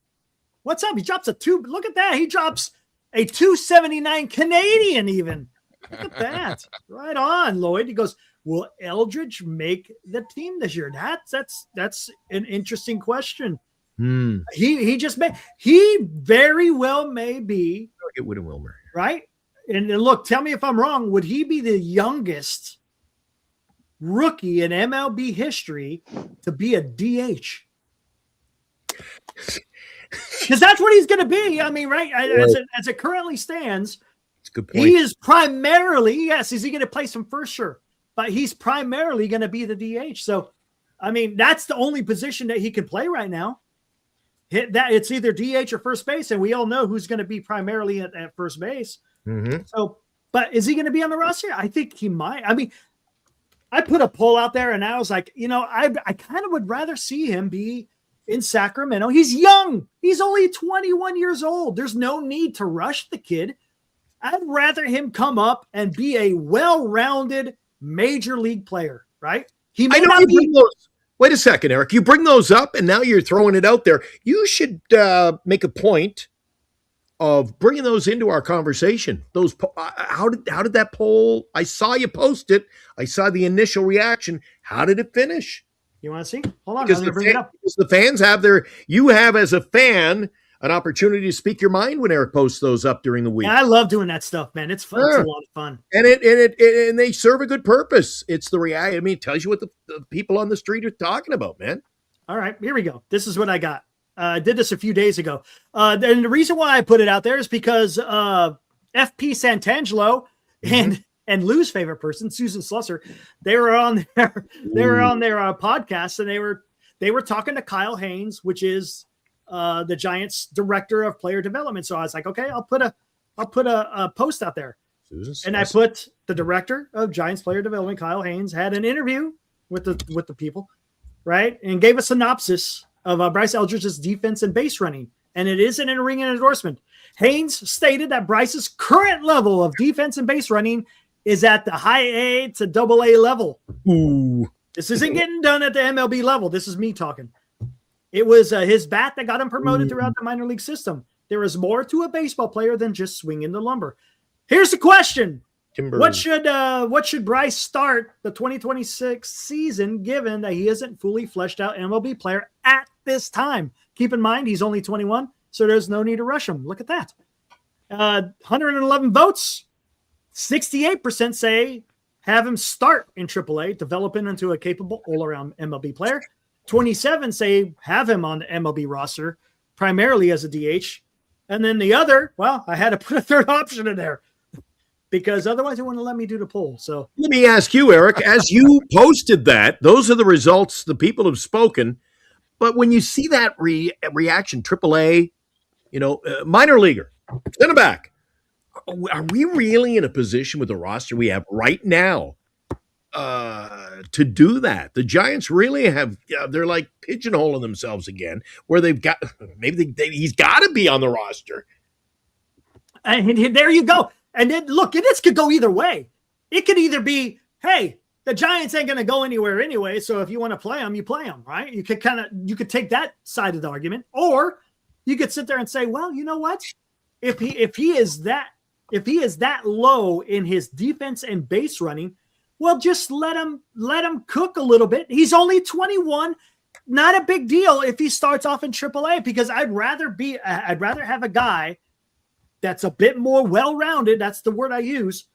What's up? He drops a 2. Look at that. He drops a 279 Canadian even. Look at that. Right on, Lloyd. He goes, will Eldridge make the team this year? That's an interesting question. He very well may be. Get Wood and Wilmer. Right. And look, tell me if I'm wrong. Would he be the youngest rookie in MLB history to be a DH? Because that's what he's going to be. I mean, right? As it currently stands, it's a good point. He is primarily, yes, is he going to play some first? Sure. But he's primarily going to be the DH. So, I mean, that's the only position that he can play right now. It's either DH or first base, and we all know who's going to be primarily at first base. Mm-hmm. So, but is he going to be on the roster? I think he might. I mean, I put a poll out there, and I was like, I kind of would rather see him be in Sacramento. He's young. He's only 21 years old. There's no need to rush the kid. I'd rather him come up and be a well-rounded major league player, right? He may not be. Wait a second, Eric. You bring those up, and now you're throwing it out there. You should make a point of bringing those into our conversation. Those how did that poll? I saw you post it. I saw the initial reaction. How did it finish? You want to see? Hold on, Because I'm going to bring it up. the fans have you have as a fan an opportunity to speak your mind when Eric posts those up during the week. Yeah, I love doing that stuff, man. It's fun. Sure. It's a lot of fun. And they serve a good purpose. It's the reality. I mean, it tells you what the people on the street are talking about, man. All right, here we go. This is what I got. I did this a few days ago. And the reason why I put it out there is because FP Santangelo and Lou's favorite person, Susan Slusser, they were on their podcast, and they were talking to Kyle Haynes, which is the Giants' director of player development. So I was like, okay, I'll put a post out there. And I put the director of Giants player development, Kyle Haynes, had an interview with the people, right? And gave a synopsis of Bryce Eldridge's defense and base running. And it is an in-ring endorsement. Haynes stated that Bryce's current level of defense and base running is at the high A to double A level. Ooh. This isn't getting done at the MLB level. This is me talking. It was his bat that got him promoted throughout the minor league system. There is more to a baseball player than just swinging the lumber. Here's the question. Timber. What should Bryce start the 2026 season, given that he isn't fully fleshed out MLB player at this time? Keep in mind, he's only 21, so there's no need to rush him. Look at that. 111 votes. 68% say have him start in AAA, developing into a capable all-around MLB player. 27 say have him on the MLB roster, primarily as a DH. And then the other, well, I had to put a third option in there because otherwise they wouldn't let me do the poll. So let me ask you, Eric, as you posted that, those are the results. The people have spoken. But when you see that reaction, AAA, minor leaguer, send him back. Are we really in a position with the roster we have right now to do that? The Giants really have, they're like pigeonholing themselves again, where they've got, he's got to be on the roster. And there you go. And then look, this could go either way. It could either be, hey, the Giants ain't going to go anywhere anyway, so if you want to play them, you play them, right? You could take that side of the argument, or you could sit there and say, well, you know what? If he is that low in his defense and base running, well, just let him cook a little bit. He's only 21. Not a big deal if he starts off in AAA, because I'd rather have a guy that's a bit more well-rounded. That's the word I use.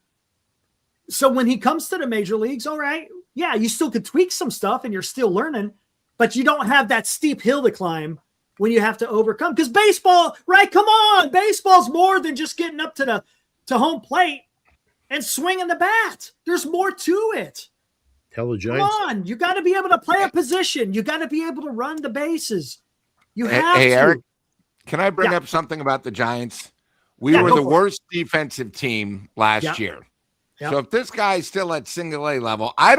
So when he comes to the major leagues, all right, yeah, you still could tweak some stuff and you're still learning, but you don't have that steep hill to climb when you have to overcome. Because baseball, right? Come on, baseball's more than just getting up to home plate and swinging the bat. There's more to it. Tell the Giants. Come on, you got to be able to play a position. You got to be able to run the bases. You have Hey, to. Eric, can I bring up something about the Giants? We were the worst defensive team last year. Yep. So if this guy's still at single A level, I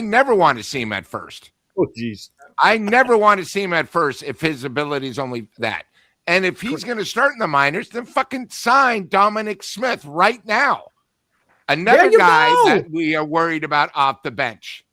never want to see him at first. Oh, geez. I never want to see him at first if his ability is only that. And if he's going to start in the minors, then fucking sign Dominic Smith right now. Another guy that we are worried about off the bench.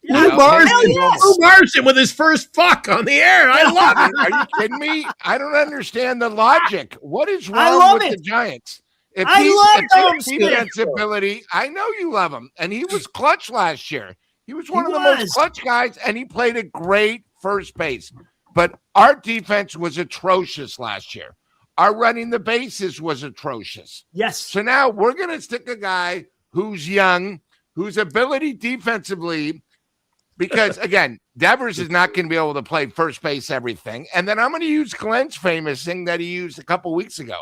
Lou Marson with his first fuck on the air. I love it. Are you kidding me? I don't understand the logic. What is wrong with the Giants? If he's defense ability, I know you love him. And he was clutch last year. He was one of the most clutch guys, and he played a great first base. But our defense was atrocious last year. Our running the bases was atrocious. Yes. So now we're going to stick a guy who's young, whose ability defensively, because again, Devers is not going to be able to play first base everything. And then I'm going to use Glenn's famous thing that he used a couple weeks ago.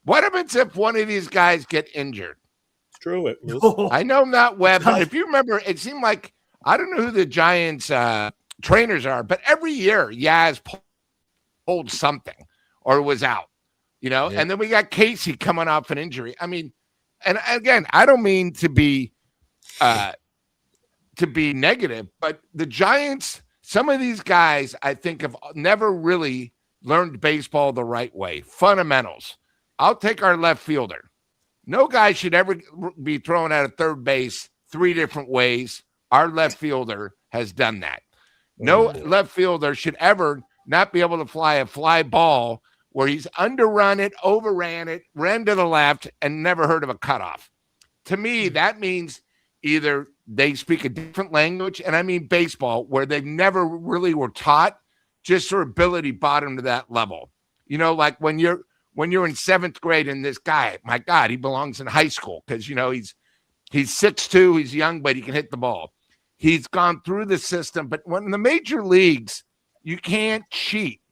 What happens if one of these guys get injured? It's true. I know not Webb, but if you remember, it seemed like, I don't know who the Giants trainers are, but every year Yaz pulled something or was out, and then we got Casey coming off an injury. I mean, and again, I don't mean to be negative, but the Giants, some of these guys, I think, have never really learned baseball the right way. Fundamentals. I'll take our left fielder. No guy should ever be thrown out of third base 3 different ways. Our left fielder has done that. No left fielder should ever not be able to fly a fly ball where he's underrun it, overran it, ran to the left, and never heard of a cutoff. To me, that means either they speak a different language, and I mean baseball, where they never really were taught, just their ability bottom to that level. Like when you're in 7th grade and this guy, my God, he belongs in high school because, he's 6'2", he's young, but he can hit the ball. He's gone through the system, but when in the major leagues, you can't cheat.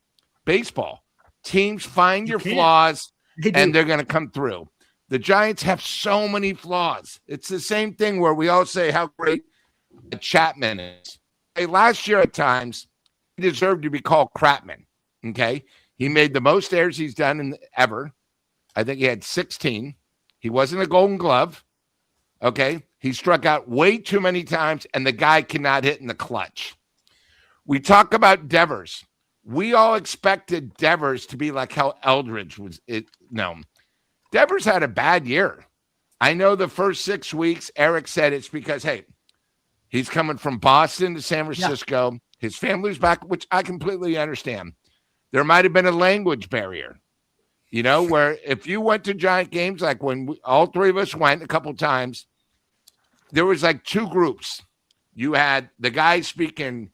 Baseball. Teams find your flaws, and they're going to come through. The Giants have so many flaws. It's the same thing where we all say how great Chapman is. Hey, last year at times, he deserved to be called Crapman, okay? He made the most errors he's done ever. I think he had 16. He wasn't a Golden Glove, okay? He struck out way too many times, and the guy cannot hit in the clutch. We talk about Devers. We all expected Devers to be like how Eldridge was. No, Devers had a bad year. I know the first 6 weeks, Eric said it's because, hey, he's coming from Boston to San Francisco. Yeah. His family's back, which I completely understand. There might have been a language barrier, where if you went to Giant games, like when all 3 of us went a couple times, there was like 2 groups. You had the guy speaking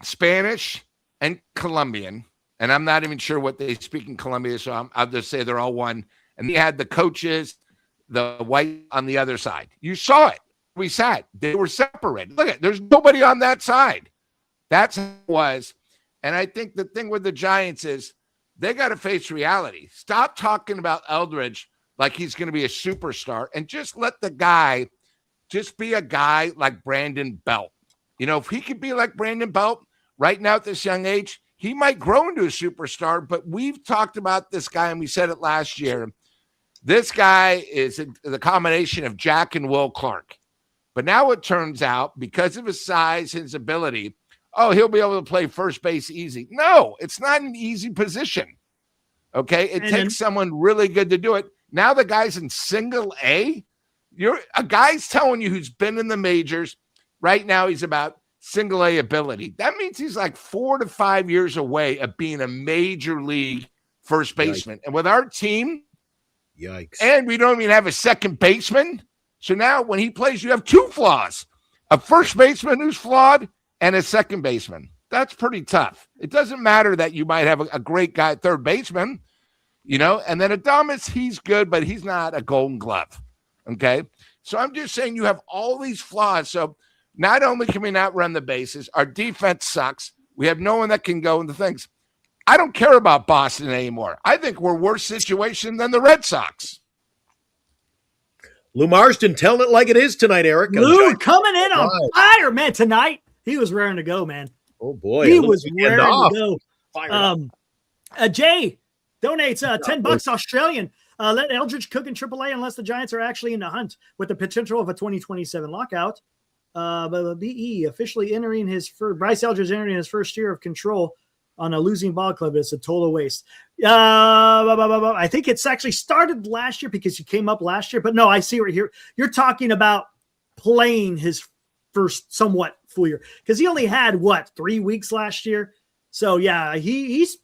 Spanish and Colombian, and I'm not even sure what they speak in Colombia, so I'll just say they're all one. And you had the coaches, the white on the other side. You saw it. We sat. They were separated. Look there's nobody on that side. That's how it was. And I think the thing with the Giants is they got to face reality. Stop talking about Eldridge like he's going to be a superstar, and just let the guy just be a guy like Brandon Belt. If he could be like Brandon Belt right now at this young age, he might grow into a superstar. But we've talked about this guy, and we said it last year. This guy is the combination of Jack and Will Clark. But now it turns out, because of his size, his ability, he'll be able to play first base easy. No, it's not an easy position. Okay? It takes someone really good to do it. Now the guy's in single A. A guy's telling you who's been in the majors. Right now he's about single A ability. That means he's like 4 to 5 years away of being a major league first baseman. And with our team, yikes. And we don't even have a second baseman. So now when he plays, you have 2 flaws. A first baseman who's flawed and a second baseman. That's pretty tough. It doesn't matter that you might have a great guy at third baseman, and then Adames, he's good, but he's not a Golden Glove. Okay. So I'm just saying you have all these flaws. So not only can we not run the bases, our defense sucks. We have no one that can go into things. I don't care about Boston anymore. I think we're worse situation than the Red Sox. Lou Marsden telling it like it is tonight, Eric. Lou coming in on fire, man, tonight. He was raring to go, man. Oh, boy. He was raring to go. Jay donates $10 Australian. Let Eldridge cook in AAA unless the Giants are actually in the hunt with the potential of a 2027 lockout. BE officially entering Bryce Eldridge entering his first year of control on a losing ball club. It's a total waste. I think it's actually started last year because he came up last year. But no, I see right here. You're talking about playing his first somewhat full year because he only had 3 weeks last year. So yeah, he's.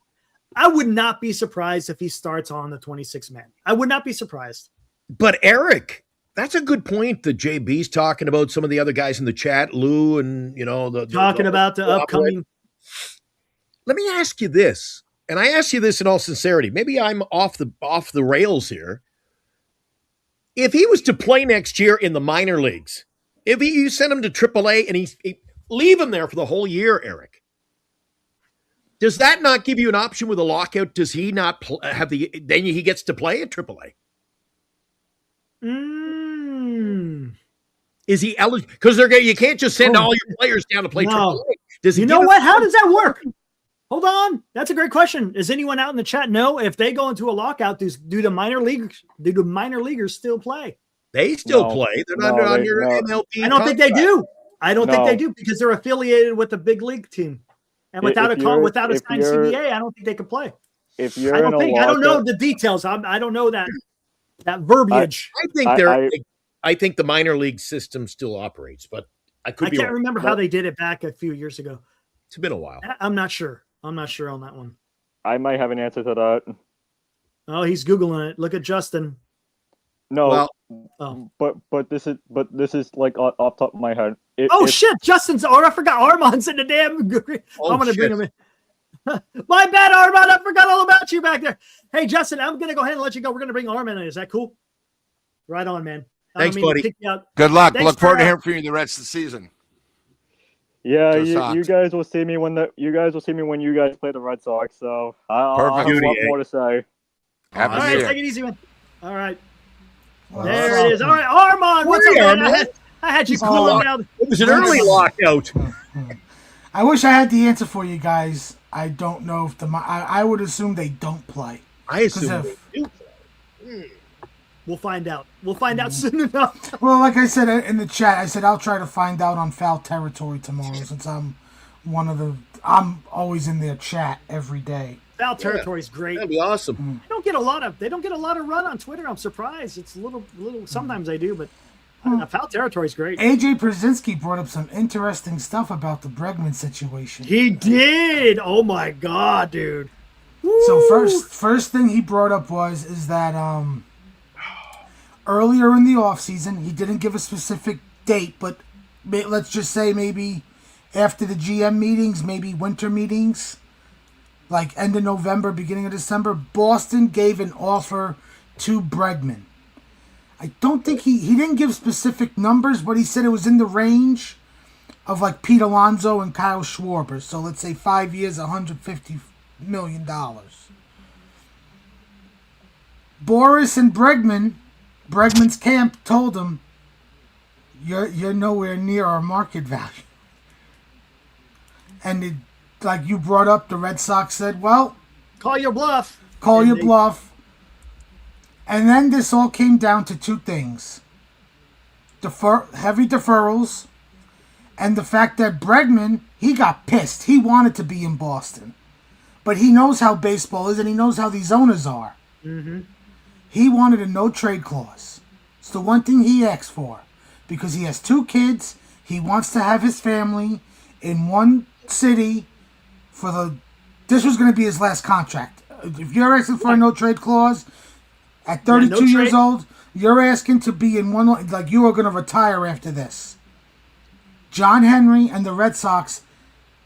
I would not be surprised if he starts on the 26 man. I would not be surprised. But Eric, That's a good point that JB's talking about. Some of the other guys in the chat, Lou, and Talking about the upcoming. Let me ask you this, and I ask you this in all sincerity. Maybe I'm off the rails here. If he was to play next year in the minor leagues, if you send him to AAA and he leave him there for the whole year, Eric, does that not give you an option with a lockout? Does he not then he gets to play at AAA? Is he eligible? Because you can't just send all your players down to play AAA. Does he? You know what? How does that work? Hold on, that's a great question. Does anyone out in the chat know if they go into a lockout? Do the minor leaguers still play? They still play. They're not on your MLB. I don't think they do. I don't think they do because they're affiliated with the big league team, and without a signed CBA, I don't think they can play. If you're I don't know the details. I don't know that verbiage. I think the minor league system still operates, but I can't remember how they did it back a few years ago. It's been a while. I'm not sure. I'm not sure on that one. I might have an answer to that. Oh, he's Googling it. Look at Justin. No, but this is like off top of my head. Shit, Justin's. I forgot Armand's in the damn. I'm gonna bring him in. My bad, Armand. I forgot all about you back there. Hey, Justin, I'm gonna go ahead and let you go. We're gonna bring Armand in. Is that cool? Right on, man. Thanks, buddy. Good luck. Look forward to hearing from you the rest of the season. Yeah, you guys will see me when you guys play the Red Sox. So I'll have a lot more to say. All right, take it easy, man. All right, there it is. All right, Armand, what's up, man? I had you cooling down. It was an early lockout. I wish I had the answer for you guys. I don't know if I would assume they don't play. I assume they do play. We'll find out. We'll find out soon enough. Well, like I said in the chat, I said I'll try to find out on Foul Territory tomorrow since I'm always in their chat every day. Foul Territory is great. That'd be awesome. They don't get a lot of run on Twitter. I'm surprised. It's a little. Sometimes they do, but Foul Territory is great. AJ Przinsky brought up some interesting stuff about the Bregman situation. He did. Oh my god, dude. Woo. So first thing he brought up is that earlier in the offseason, he didn't give a specific date, but let's just say maybe after the GM meetings, maybe winter meetings, like end of November, beginning of December, Boston gave an offer to Bregman. I don't think he didn't give specific numbers, but he said it was in the range of like Pete Alonso and Kyle Schwarber. So let's say 5 years, $150 million. Boris and Bregman's camp told him, "You're nowhere near our market value." And like you brought up, the Red Sox said, "Well, call your bluff." And then this all came down to two things: heavy deferrals, and the fact that Bregman, he got pissed. He wanted to be in Boston, but he knows how baseball is, and he knows how these owners are. Mm-hmm. He wanted a no-trade clause. It's the one thing he asked for. Because he has 2 kids. He wants to have his family in one city this was going to be his last contract. If you're asking for a no-trade clause, at 32 years old, you're asking to be in one, like you are going to retire after this. John Henry and the Red Sox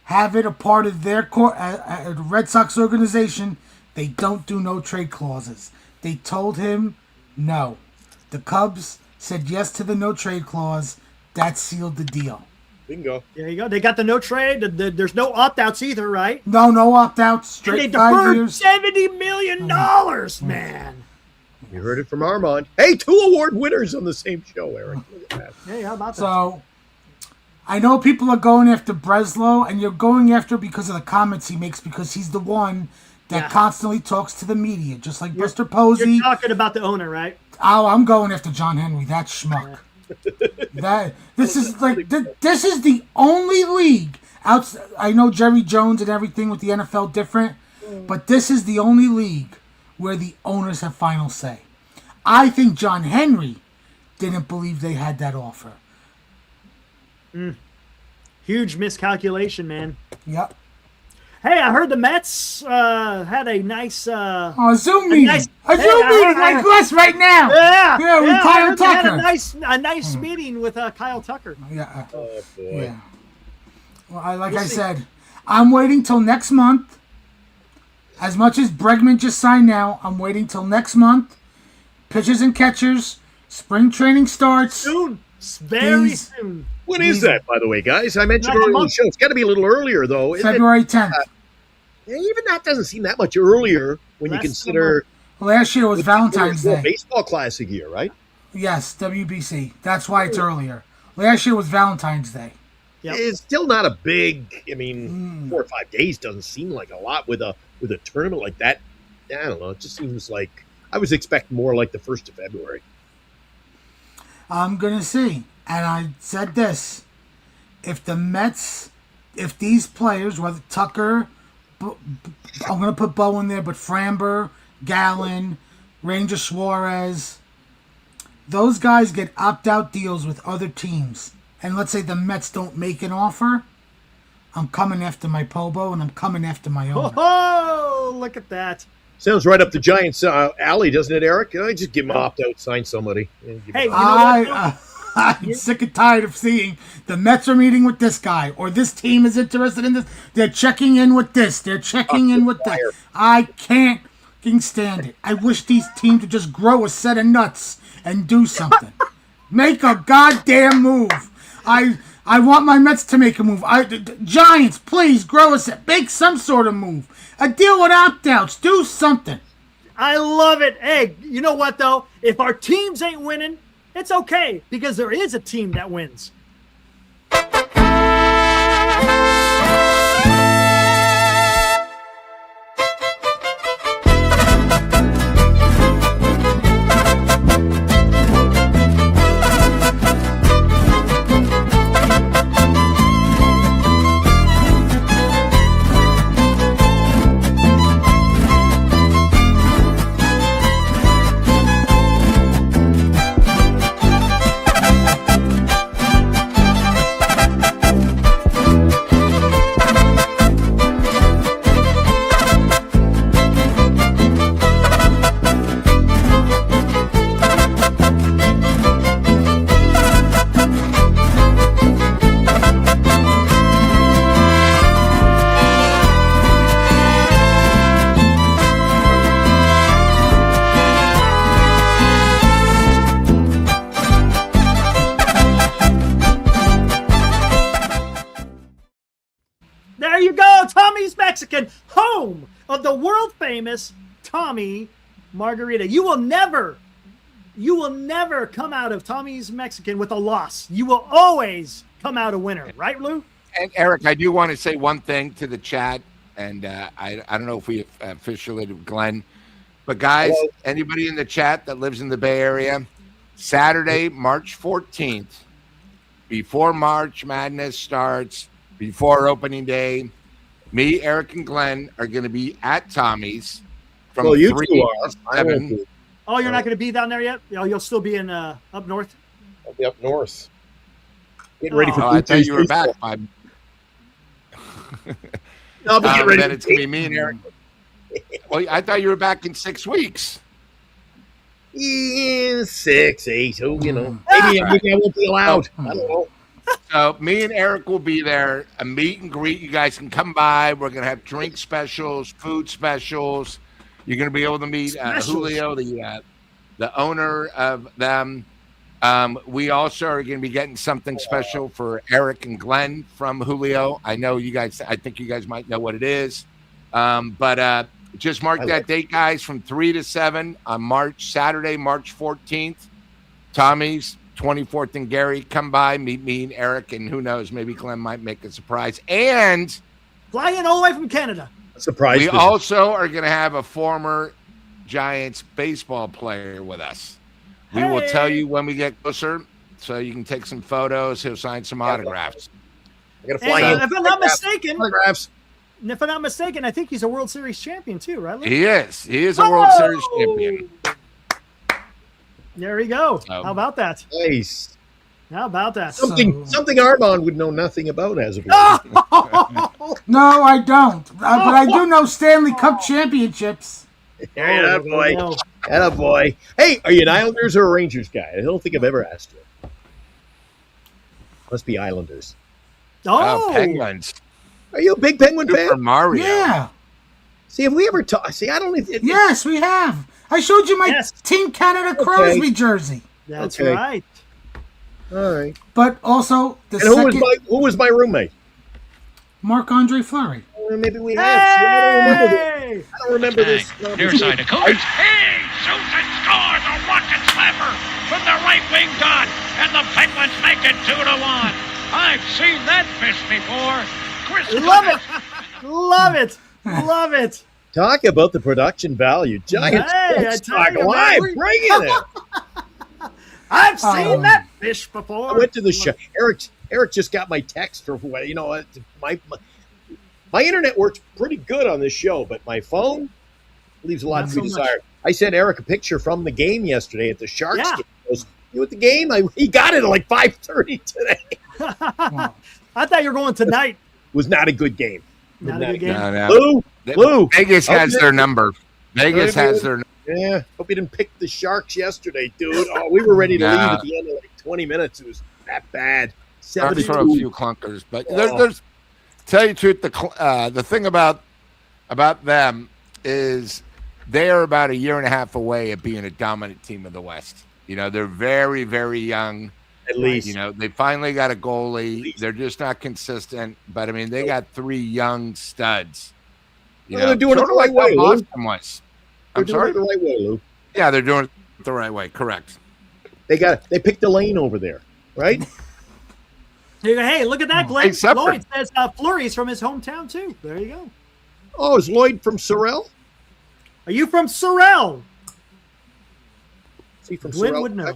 have it a part of their Red Sox organization. They don't do no-trade clauses. They told him no. The Cubs said yes to the no-trade clause. That sealed the deal. Bingo. There you go. They got the no trade. There's no opt-outs either, right? No opt-outs. Straight 5 years. $70 million, man. You heard it from Armand. Hey, 2 award winners on the same show, Eric. Look at that. Hey, how about that? So, I know people are going after Breslow, and you're going after because of the comments he makes, because he's the one that constantly talks to the media, just like Mr. Posey. You're talking about the owner, right? Oh, I'm going after John Henry. That schmuck. This is the only league outside. I know Jerry Jones and everything with the NFL different, but this is the only league where the owners have final say. I think John Henry didn't believe they had that offer. Huge miscalculation, man. Yep. Hey, I heard the Mets had a nice Oh, Zoom meeting. nice- A Hey, Zoom I meeting heard- like this right now. yeah, Yeah, with I Kyle heard they had Tucker. a nice meeting with Kyle Tucker. Yeah. Oh boy. Yeah. Well, I We'll see. said, I'm waiting till next month. As much as Bregman just signed now, I'm waiting till next month. Pitchers and catchers, spring training starts. Soon, very These- soon. When is that, by the way, guys? I mentioned Not a earlier in the month. show. It's got to be a little earlier, though. Isn't it? February 10th. Yeah, even that doesn't seem that much earlier when you Less than a consider Last year was Valentine's World Day. Baseball Classic year, right? Yes, WBC. That's why it's earlier. Last year was Valentine's Day. Yep. It's still not a big. I mean, 4 or 5 days doesn't seem like a lot with a tournament like that. I don't know. It just seems like I was expecting more like the 1st of February. I'm going to see. And I said this. If the Mets, if these players, whether Tucker, I'm going to put Bo in there, but Framber, Gallen, Ranger Suarez, those guys get opt-out deals with other teams. And let's say the Mets don't make an offer, I'm coming after my Pobo and I'm coming after my owner. Oh, look at that. Sounds right up the Giants' alley, doesn't it, Eric? I just give him an opt-out, sign somebody. And give him Hey, a- you know what? I'm sick and tired of seeing the Mets are meeting with this guy or this team is interested in this. They're checking in with this. They're checking in with that. I can't fucking stand it. I wish these teams would just grow a set of nuts and do something. Make a goddamn move. I want my Mets to make a move. Giants, please grow a set. Make some sort of move. A deal with opt-outs. Do something. I love it. Hey, you know what, though? If our teams ain't winning, it's okay because there is a team that wins. There you go, Tommy's Mexican, home of the world famous Tommy Margarita. You will never come out of Tommy's Mexican with a loss. You will always come out a winner, right, Lou? And Eric, I do want to say one thing to the chat, and I don't know if we officially did Glenn, but guys, Hello. anybody in the chat that lives in the Bay Area, Saturday, March 14th, before March Madness starts, before opening day, me, Eric, and Glenn are going to be at Tommy's from Well, you 3 two are. to I won't 7. be. Oh, you're not going to be down there yet? Oh, you'll still be in up north? I'll be up north. Getting ready for Oh, I Blue thought Jays you were back. baseball. By, I'll be getting ready then for it's going to be me and Eric. Well, I thought you were back in 6 weeks. Yeah, 6, 8. Oh, you know, Ah! maybe I won't be allowed. I don't know. So me and Eric will be there. A meet and greet. You guys can come by. We're going to have drink specials, food specials. You're going to be able to meet Julio, the owner of them. We also are going to be getting something special for Eric and Glenn from Julio. I know you guys. I think you guys might know what it is. But just mark that date, guys, from 3 to 7 on Saturday, March 14th. Tommy's 24th and Gary. Come by, meet me and Eric, and who knows, maybe Glenn might make a surprise. And Fly in all the way from Canada. Surprise. we visit. also are going to have a former Giants baseball player with us. We will tell you when we get closer, so you can take some photos. He'll sign some autographs. I got to fly And in. if I'm not mistaken, Autographs. I think he's a World Series champion too, right, Lou? He is. He is a World Series champion. There we go. So- How about that? Nice. How about that? Something Armand would know nothing about as of late. No, I don't. But I do know Stanley Cup championships. Yeah, boy. Boy. Hey, are you an Islanders or a Rangers guy? I don't think I've ever asked you. Must be Islanders. Oh, Penguins. Are you a big Penguin fan? Super Mario. Yeah. See, have we ever talked? See, I don't even. Yes, we have. I showed you my Team Canada Crosby jersey. That's Okay. right. All right. But also And who was my roommate? Marc-Andre Fleury. Maybe we have. See, I don't remember this. Near side of Coach. Hey, shoots and scores a rocket slammer from the right wing dot, and the Penguins make it 2-1. I've seen that fish before. Chris Love it. Love it. Love it. Talk about the production value. Giants I Talk tell you, Live, man, bringing it. I've seen that fish before. I went to the show. Eric just got my text for my internet works pretty good on this show, but my phone leaves a lot Not to so be much. desired. I sent Eric a picture from the game yesterday at the Sharks Yeah. game. He goes, "You at the game?" He got it at like 5:30 today. I thought you were going tonight. Was not a good game. Not a good game. No. Lou. Vegas Hope has you their didn't- number. Vegas has their number. Yeah, hope you didn't pick the Sharks yesterday, dude. Oh, we were ready to leave at the end of like 20 minutes. It was that bad. Started for a 7-2. few clunkers, but there's tell you the truth, the thing about them is they are about a year and a half away of being a dominant team of the West. You know, they're very, very young. At least. You know, they finally got a goalie. They're just not consistent, but I mean, they got 3 young studs. You Well, know, they're doing it sort the of right like way, how Lou. Boston was. They're I'm doing sorry. it the right way, Lou. Yeah, they're doing it the right way. Correct. They picked the lane over there, right? You go, hey, look at that, Glenn. Hey, separate. Lloyd says Fleury's from his hometown, too. There you go. Oh, is Lloyd from Sorel? Are you from Sorel? Is he from Glenn Sorel? would know.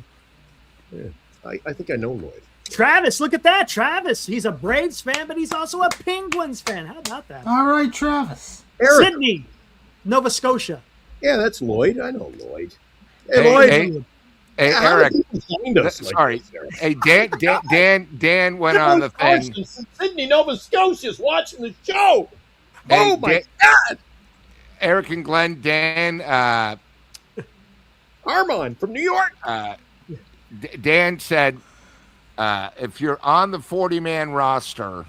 I think I know Lloyd. Travis, look at that. Travis. He's a Braves fan, but he's also a Penguins fan. How about that? All right, Travis. Eric. Sydney, Nova Scotia. Yeah, that's Lloyd. I know Lloyd. Hey, Lloyd. Hey, How Eric. did people find us like Sorry. this, Eric? Hey, Dan went on the thing. Sydney, Nova Scotia's watching the show. Hey, Oh my Dan- God! Eric and Glenn, Dan, Armand from New York. Dan said, if you're on the 40-man roster,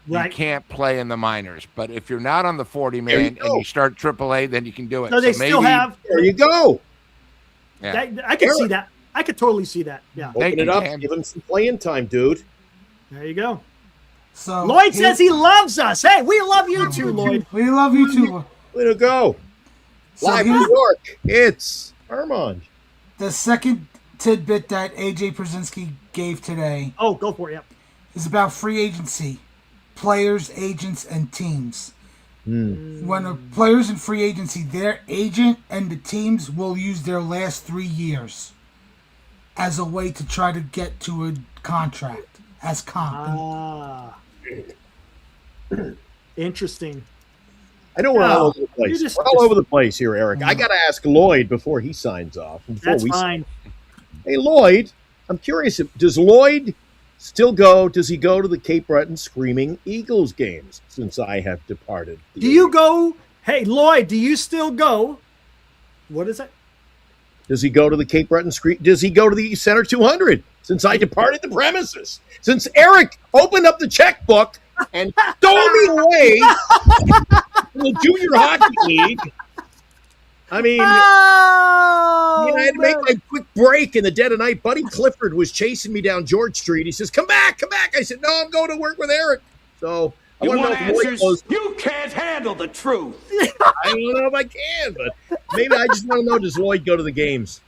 Right. you can't play in the minors. But if you're not on the There you 40-man go. and you start AAA, then you can do it. So they still have. There you go. Yeah. I could see Eric. that. I could totally see that. Yeah. Thank Open it you, up. Dan. Give him some playing time, dude. There you go. So Lloyd says he loves us. Hey, we love you too, Lloyd. We love you too. Way to go. So Live in here's New York. It's Armand. the second tidbit that AJ Przinsky gave today Oh, go for it. Yep. is about free agency, players, agents, and teams. When a player's in free agency, their agent and the teams will use their last 3 years as a way to try to get to a contract as comp. Ah. Interesting. I know we're all No, over the place. you just- We're all over the place here, Eric. I got to ask Lloyd before he signs off. Before That's we fine. Hey, Lloyd, I'm curious. Does Lloyd still go? Does he go to the Cape Breton Screaming Eagles games since I have departed? Do you go? Hey, Lloyd, do you still go? What is it? Does he go to the Cape Breton Scream? Does he go to the Center 200 since I departed the premises? Since Eric opened up the checkbook and stole me away from the Junior Hockey League. I mean, Oh, I had to make my quick break in the dead of night. Buddy Clifford was chasing me down George Street. He says, "Come back, come back." I said, "No, I'm going to work with Eric." So I want to know if Lloyd goes. You can't handle the truth. I don't know if I can, but maybe I just want to know: does Lloyd go to the games?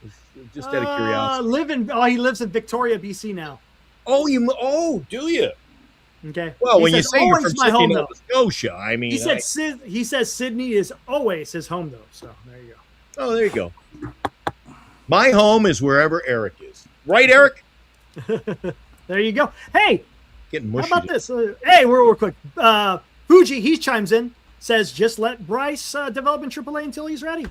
Just out of curiosity. He lives in Victoria, BC now. Oh, do you? Okay. Well, He when you says, say you're always from my Sydney, home, Nova Scotia, I mean, He said Sydney is always his home though. So there you go. oh, there you go. My home is wherever Eric is. Right, Eric? There you go. Hey, Getting how mushy. about this? Hey, we're quick. Fuji, he chimes in, says just let Bryce develop in AAA until he's ready.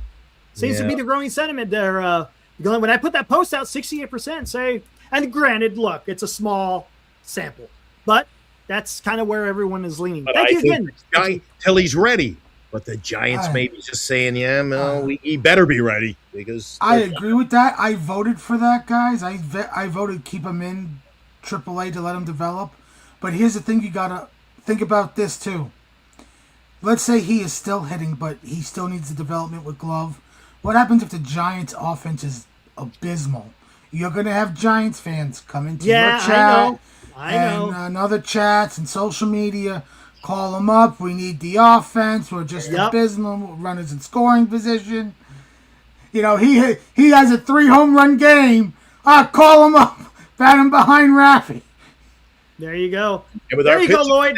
Seems to be Yeah. the growing sentiment there. Glenn, when I put that post out, 68% say And granted, look, it's a small sample, but that's kind of where everyone is leaning. But Thank I you think again. this guy till he's ready. But the Giants may be just saying, yeah, no, he better be ready because I agree with that. I voted for that, guys. I voted keep him in AAA to let him develop. But here's the thing: you gotta think about this too. Let's say he is still hitting, but he still needs the development with glove. What happens if the Giants' offense is abysmal? You're gonna have Giants fans come into your chat and other chats and social media. Call him up. We need the offense. We're just abysmal. Runners in scoring position. You know, he has a 3 home run game. Call him up. Bat him behind Raffy. There you go. And with there our you go, Lloyd.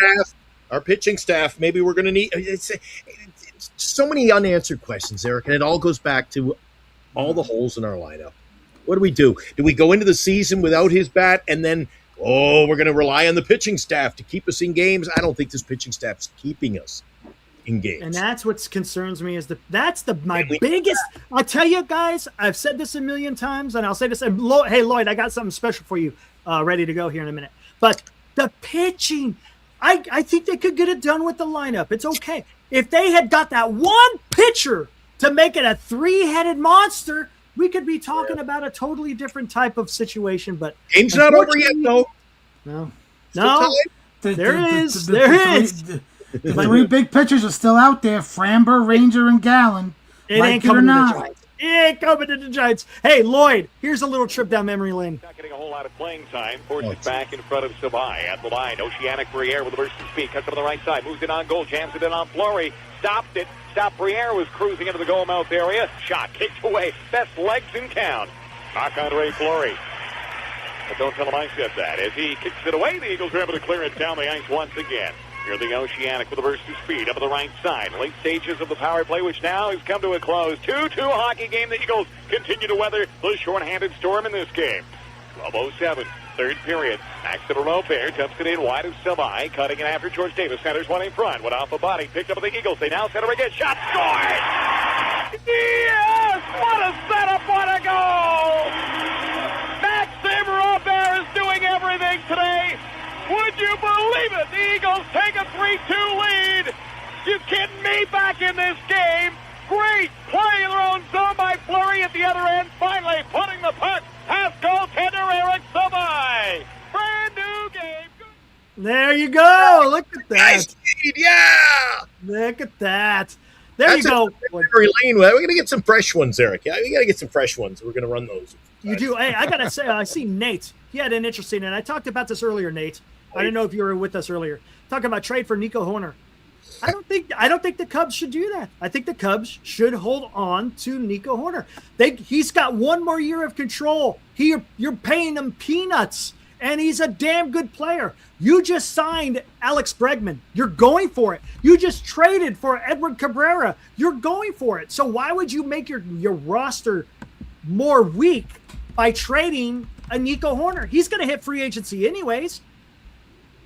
Our pitching staff, maybe we're going to need. It's so many unanswered questions, Eric, and it all goes back to all the holes in our lineup. What do? Do we go into the season without his bat and then? Oh, we're going to rely on the pitching staff to keep us in games. I don't think this pitching staff is keeping us in games. And that's what concerns me is my biggest. I'll tell you guys, I've said this a million times, and I'll say this. Hey, Lloyd, I got something special for you, ready to go here in a minute. But the pitching, I think they could get it done with the lineup. It's okay if they had got that one pitcher to make it a 3-headed monster. We could be talking about a totally different type of situation, but game's not over yet, though. No, There is. The 3 big pitchers are still out there: Framber, Ranger, and Gallen. It ain't coming to the Giants. It ain't coming to the Giants. Hey, Lloyd, here's a little trip down memory lane. Not getting a whole lot of playing time. Forces back in front of Savai at the line. Oceanic Briere with a burst of speed. Cuts up on the right side. Moves it on goal. Jams it in on Fleury. Stopped it. Briere was cruising into the goal mouth area. Shot kicked away. Best legs in town. Knock on Ray Fleury. But don't tell him I said that. As he kicks it away, the Eagles are able to clear it down the ice once again. Here the Oceanic with a burst of speed up on the right side. Late stages of the power play, which now has come to a close. 2-2 hockey game. The Eagles continue to weather the short-handed storm in this game. 12:07, third period. Max to the Robert, dumps it in wide of Savai. Cutting it after George Davis. Centers one in front. Went off the body. Picked up by the Eagles. They now center again. Shot scored! Yes! What a setup! What a goal! Max Robert is doing everything today. Would you believe it? The Eagles take a 3-2 lead. You kidding me? Back in this game. Great play in their own zone by Fleury at the other end. Finally putting the puck past goaltender Eric Savai. Brand new game. There you go. Look at that. Nice lead, yeah. Look at that. There you go. Memory lane. We're going to get some fresh ones, Eric. Yeah, we got to get some fresh ones. We're going to run those. You do. Hey, I got to say, I see Nate. He had an interesting, and I talked about this earlier, Nate. I didn't know if you were with us earlier. Talking about trade for Nico Horner. I don't think the Cubs should do that. I think the Cubs should hold on to Nico Horner. He's got one more year of control. You're paying him peanuts, and he's a damn good player. You just signed Alex Bregman. You're going for it. You just traded for Edward Cabrera. You're going for it. So why would you make your roster more weak by trading a Nico Horner? He's going to hit free agency anyways.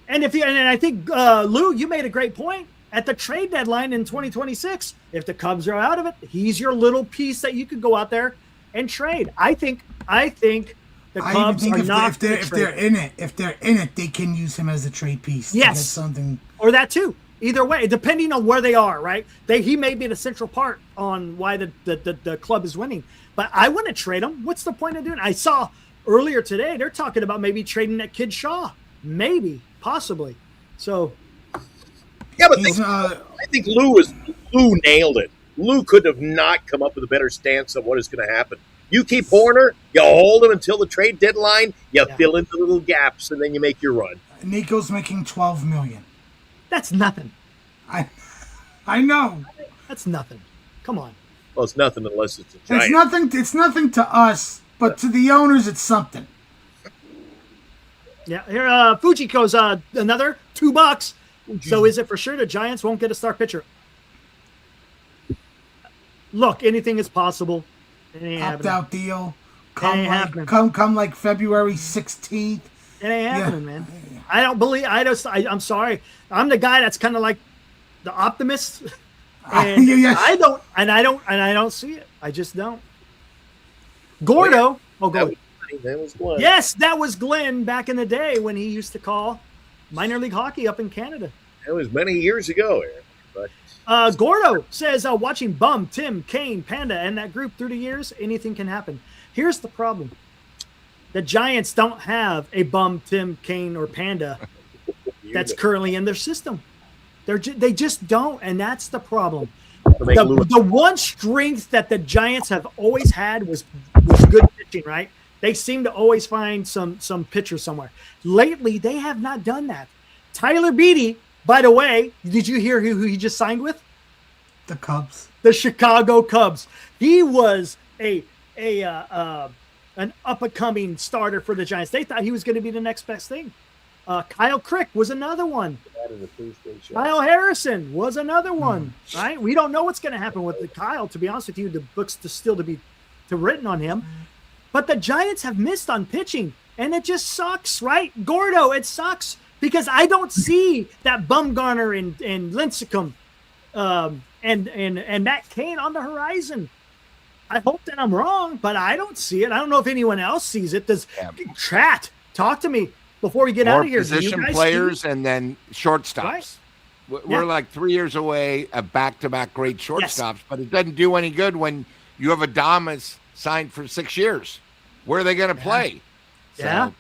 And I think Lou, you made a great point. At the trade deadline in 2026, if the Cubs are out of it, he's your little piece that you could go out there and trade. I think the Cubs are not. If they're in it, they can use him as a trade piece. Yes, that's something. Or that too. Either way, depending on where they are, right? He may be the central part on why the club is winning. But I wouldn't trade him. What's the point of doing it? I saw earlier today they're talking about maybe trading that kid Shaw. Maybe, possibly. So. Yeah, but I think Lou nailed it. Lou could have not come up with a better stance on what is going to happen. You keep Horner, you hold him until the trade deadline, you fill in the little gaps, and then you make your run. Nico's making $12 million. That's nothing. I know. That's nothing. Come on. Well, it's nothing unless it's a Giant. It's nothing to us, but to the owners, it's something. Yeah. Here, Fujiko's another $2. So is it for sure the Giants won't get a star pitcher? Look, anything is possible. Opt-out deal. Come like February 16th. It ain't happening, man. I'm sorry. I'm the guy that's kind of like the optimist. And yes. I don't see it. I just don't. Gordo. That was That was Glenn. Yes, that was Glenn back in the day when he used to call minor league hockey up in Canada. That was many years ago, Aaron. But Gordo says, watching Bum, Tim, Kane, Panda, and that group through the years, anything can happen. Here's the problem. The Giants don't have a Bum, Tim, Kane, or Panda that's currently in their system. They just don't, and that's the problem. The one strength that the Giants have always had was good pitching, right? They seem to always find some pitcher somewhere. Lately, they have not done that. Tyler Beatty, by the way, did you hear who he just signed with? The Cubs. The Chicago Cubs. He was an up-and-coming starter for the Giants. They thought he was going to be the next best thing. Kyle Crick was another one. Kyle Harrison was another one. Right? We don't know what's going to happen with Kyle. To be honest with you, the book's still to be written on him. But the Giants have missed on pitching, and it just sucks, right? Gordo, it sucks because I don't see that Bumgarner and Lincecum and Matt Cain on the horizon. I hope that I'm wrong, but I don't see it. I don't know if anyone else sees it. Chat, talk to me before we get out of here. Position players and then shortstops. Right. We're like 3 years away of back-to-back great shortstops, but it doesn't do any good when you have Adames signed for 6 years. Where are they going to play? Yeah,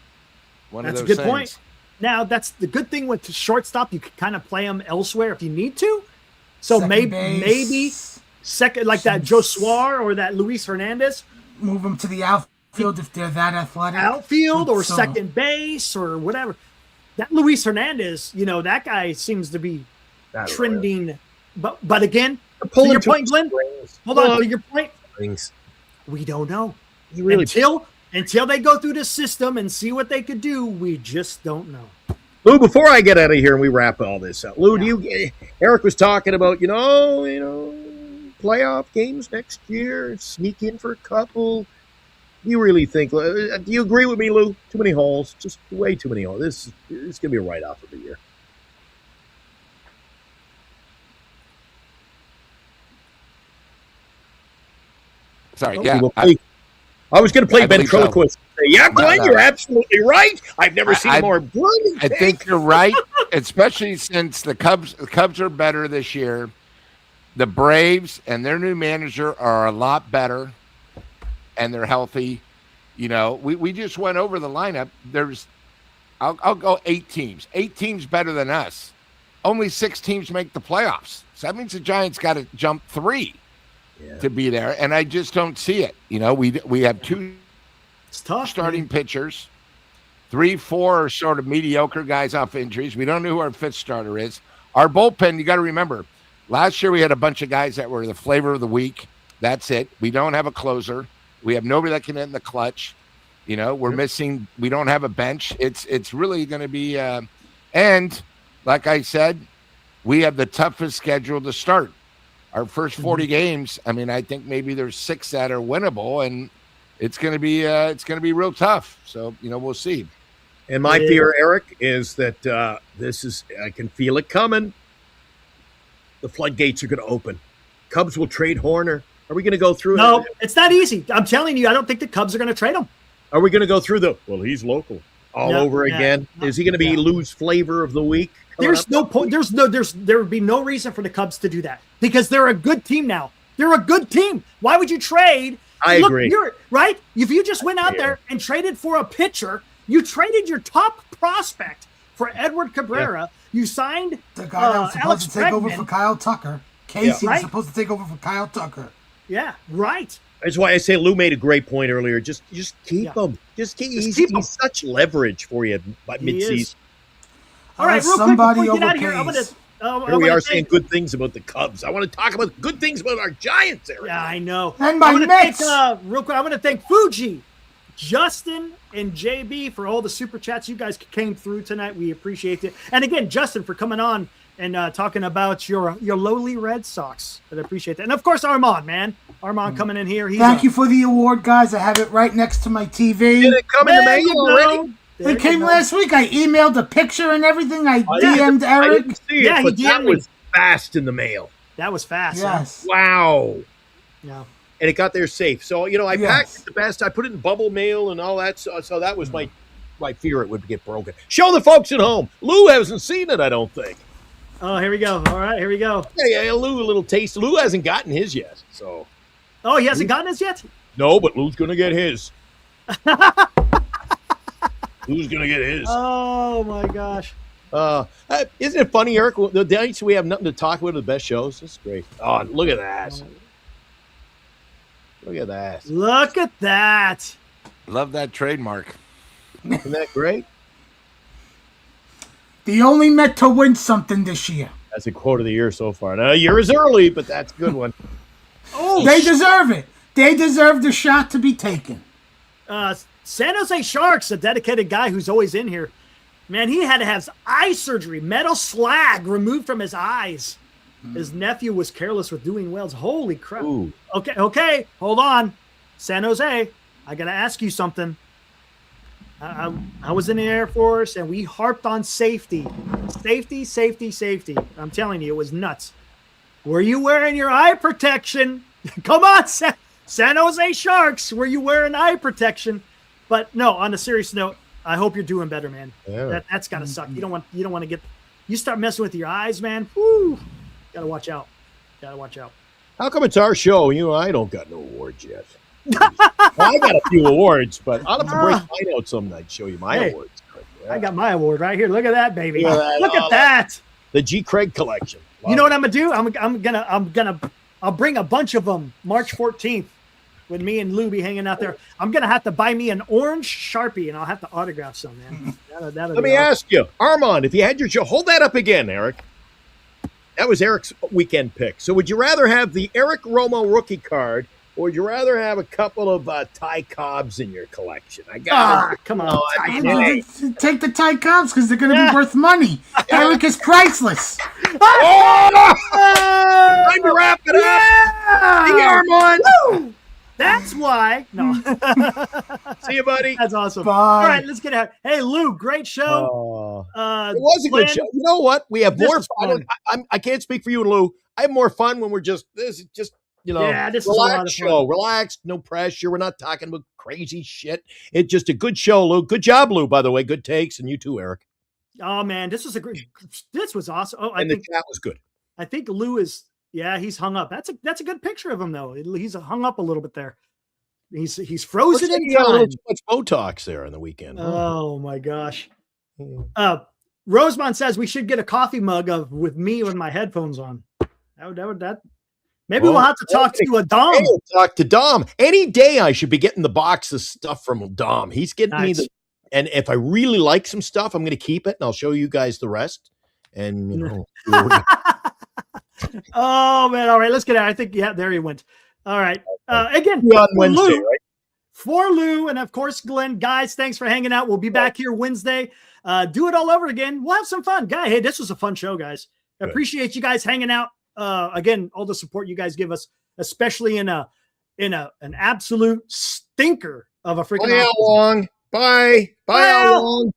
so, that's a good point. Now, that's the good thing with the shortstop. You can kind of play them elsewhere if you need to. So maybe second, like that Joe Suar or that Luis Hernandez. Move them to the outfield if they're that athletic. Outfield or second base or whatever. That Luis Hernandez, that guy seems to be trending. But again, to your point, Glenn, hold on, to your point, we don't know. Until they go through the system and see what they could do, we just don't know. Lou, before I get out of here and we wrap all this up, Lou, Eric was talking about, playoff games next year, sneak in for a couple. Do you really think, do you agree with me, Lou? Too many holes, just way too many holes. This is going to be a write-off of the year. Sorry, I was going to play ventriloquist. Yeah, Glenn, you're absolutely right. I've never seen a more brilliant. I think you're right, especially since the Cubs are better this year. The Braves and their new manager are a lot better, and they're healthy. We just went over the lineup. I'll go 8 teams. 8 teams better than us. Only 6 teams make the playoffs. So that means the Giants got to jump 3. To be there, and I just don't see it. We have 2 starting pitchers, 3, 4 are sort of mediocre guys off injuries. We don't know who our 5th starter is. Our bullpen, you got to remember, last year we had a bunch of guys that were the flavor of the week. That's it. We don't have a closer. We have nobody that can hit in the clutch. We're missing. We don't have a bench. It's really going to be. And like I said, we have the toughest schedule to start. Our first 40 games, I think maybe there's 6 that are winnable, and it's going to be real tough. So, we'll see. And my fear, Eric, is that I can feel it coming. The floodgates are going to open. Cubs will trade Horner. Are we going to go through? No, it's not easy. I'm telling you, I don't think the Cubs are going to trade him. Are we going to go through he's local over again? Is he going to be Lou's flavor of the week? There's no point. There would be no reason for the Cubs to do that because they're a good team now. They're a good team. Why would you trade? I agree. Right? If you just went out there and traded for a pitcher, you traded your top prospect for Edward Cabrera. Yeah. You signed the guy that was supposed Alex to take Bregman. over for Kyle Tucker. Casey was supposed to take over for Kyle Tucker. Yeah, right. That's why I say Lou made a great point earlier. Just keep him. He's such leverage for you by midseason. All right, real quick before we get out of here, here we are saying good things about the Cubs. I want to talk about good things about our Giants, Eric. Yeah, I know. And my Mets. Real quick, I want to thank Fuji, Justin, and JB for all the super chats you guys came through tonight. We appreciate it. And again, Justin, for coming on and talking about your lowly Red Sox. I appreciate that. And of course, Armand, man. Armand coming in here. Thank you for the award, guys. I have it right next to my TV. Did it come in the mail already? It came last week. I emailed the picture and everything. I DM'd Eric. I didn't see it, that was fast in the mail. That was fast. Yes. Wow. Yeah. and it got there safe. So, I Yes. packed it the best. I put it in bubble mail and all that. So that was my fear it would get broken. Show the folks at home. Lou hasn't seen it, I don't think. Oh, here we go. All right, here we go. Yeah, Lou, a little taste. Lou hasn't gotten his yet. So Oh, he hasn't gotten his yet? no, but Lou's gonna get his. Lou's gonna get his. Oh, my gosh. Isn't it funny, Eric? The nights we have nothing to talk about are the best shows. That's great. Oh, look at that. Look at that. Look at that. Love that trademark. Isn't that great? They only meant to win something this year. That's a quote of the year so far. Now, a year is early, but that's a good one. Oh, They deserve it. They deserve the shot to be taken. San Jose Sharks, a dedicated guy who's always in here. Man, he had to have eye surgery, metal slag removed from his eyes. His nephew was careless with doing wells. Holy crap. Ooh. Okay, hold on. San Jose, I got to ask you something. I was in the Air Force, and we harped on safety. Safety. I'm telling you, it was nuts. Were you wearing your eye protection? Come on, San Jose Sharks, were you wearing eye protection? But no, on a serious note, I hope you're doing better, man. Yeah. That's gotta suck. You don't want to get. You start messing with your eyes, man. Whoo! Gotta watch out. How come it's our show? You and I don't got no awards yet. Well, I got a few awards, but I'll have to break mine out some night. Show you my awards. Yeah. I got my award right here. Look at that, baby. Look at that. Look at that. The G. Craig collection. You know what I'm gonna do? I'll bring a bunch of them March 14th with me and Lou be hanging out there. I'm gonna have to buy me an orange Sharpie and I'll have to autograph some, man. Let me ask you, Armand, if you had your show, hold that up again, Eric. That was Eric's weekend pick. So would you rather have the Eric Romo rookie card, or would you rather have a couple of Ty Cobbs in your collection? I got come on. Take the Ty Cobbs because they're going to be worth money. Eric is priceless. Time to wrap it up. See you, Armand. Woo! That's why. No. See you, buddy. That's awesome. Bye. All right, let's get out. Hey, Lou, great show. It was a Glenn, good show. You know what? We have this more is fun. I can't speak for you and Lou. I have more fun when we're this is just, this is a lot of relaxed fun. show. Relaxed, no pressure. We're not talking about crazy shit. It's just a good show, Lou. Good job, Lou, by the way. Good takes. And you too, Eric. Oh, man, this was awesome. Oh, And the chat was good. I think Lou is, he's hung up. That's a good picture of him, though. He's hung up a little bit there. He's frozen in He got a little time. too much Botox there on the weekend. Oh my gosh. Rosemont says we should get a coffee mug with me with my headphones on. Maybe we'll have to talk to a Dom. Hey, we'll talk to Dom. Any day I should be getting the box of stuff from Dom. He's getting me and if I really like some stuff, I'm going to keep it and I'll show you guys the rest. And Oh man. All right, let's get out. I think, there he went. All right. Again, on Wednesday, Lou, right? For Lou and of course Glenn, guys, thanks for hanging out. We'll be back here Wednesday. Do it all over again. We'll have some fun, Hey, this was a fun show, guys. Good. Appreciate you guys hanging out. Again, all the support you guys give us, especially in an absolute stinker of a freaking. Bye, Al Long. Bye, Al Long.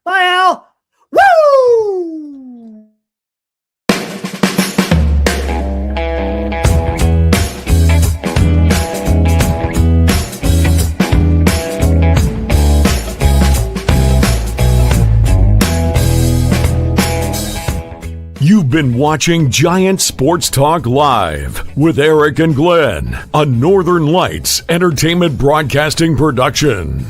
Bye, Al. Woo! You've been watching Giant Sports Talk Live with Eric and Glenn, a Northern Lights Entertainment Broadcasting production.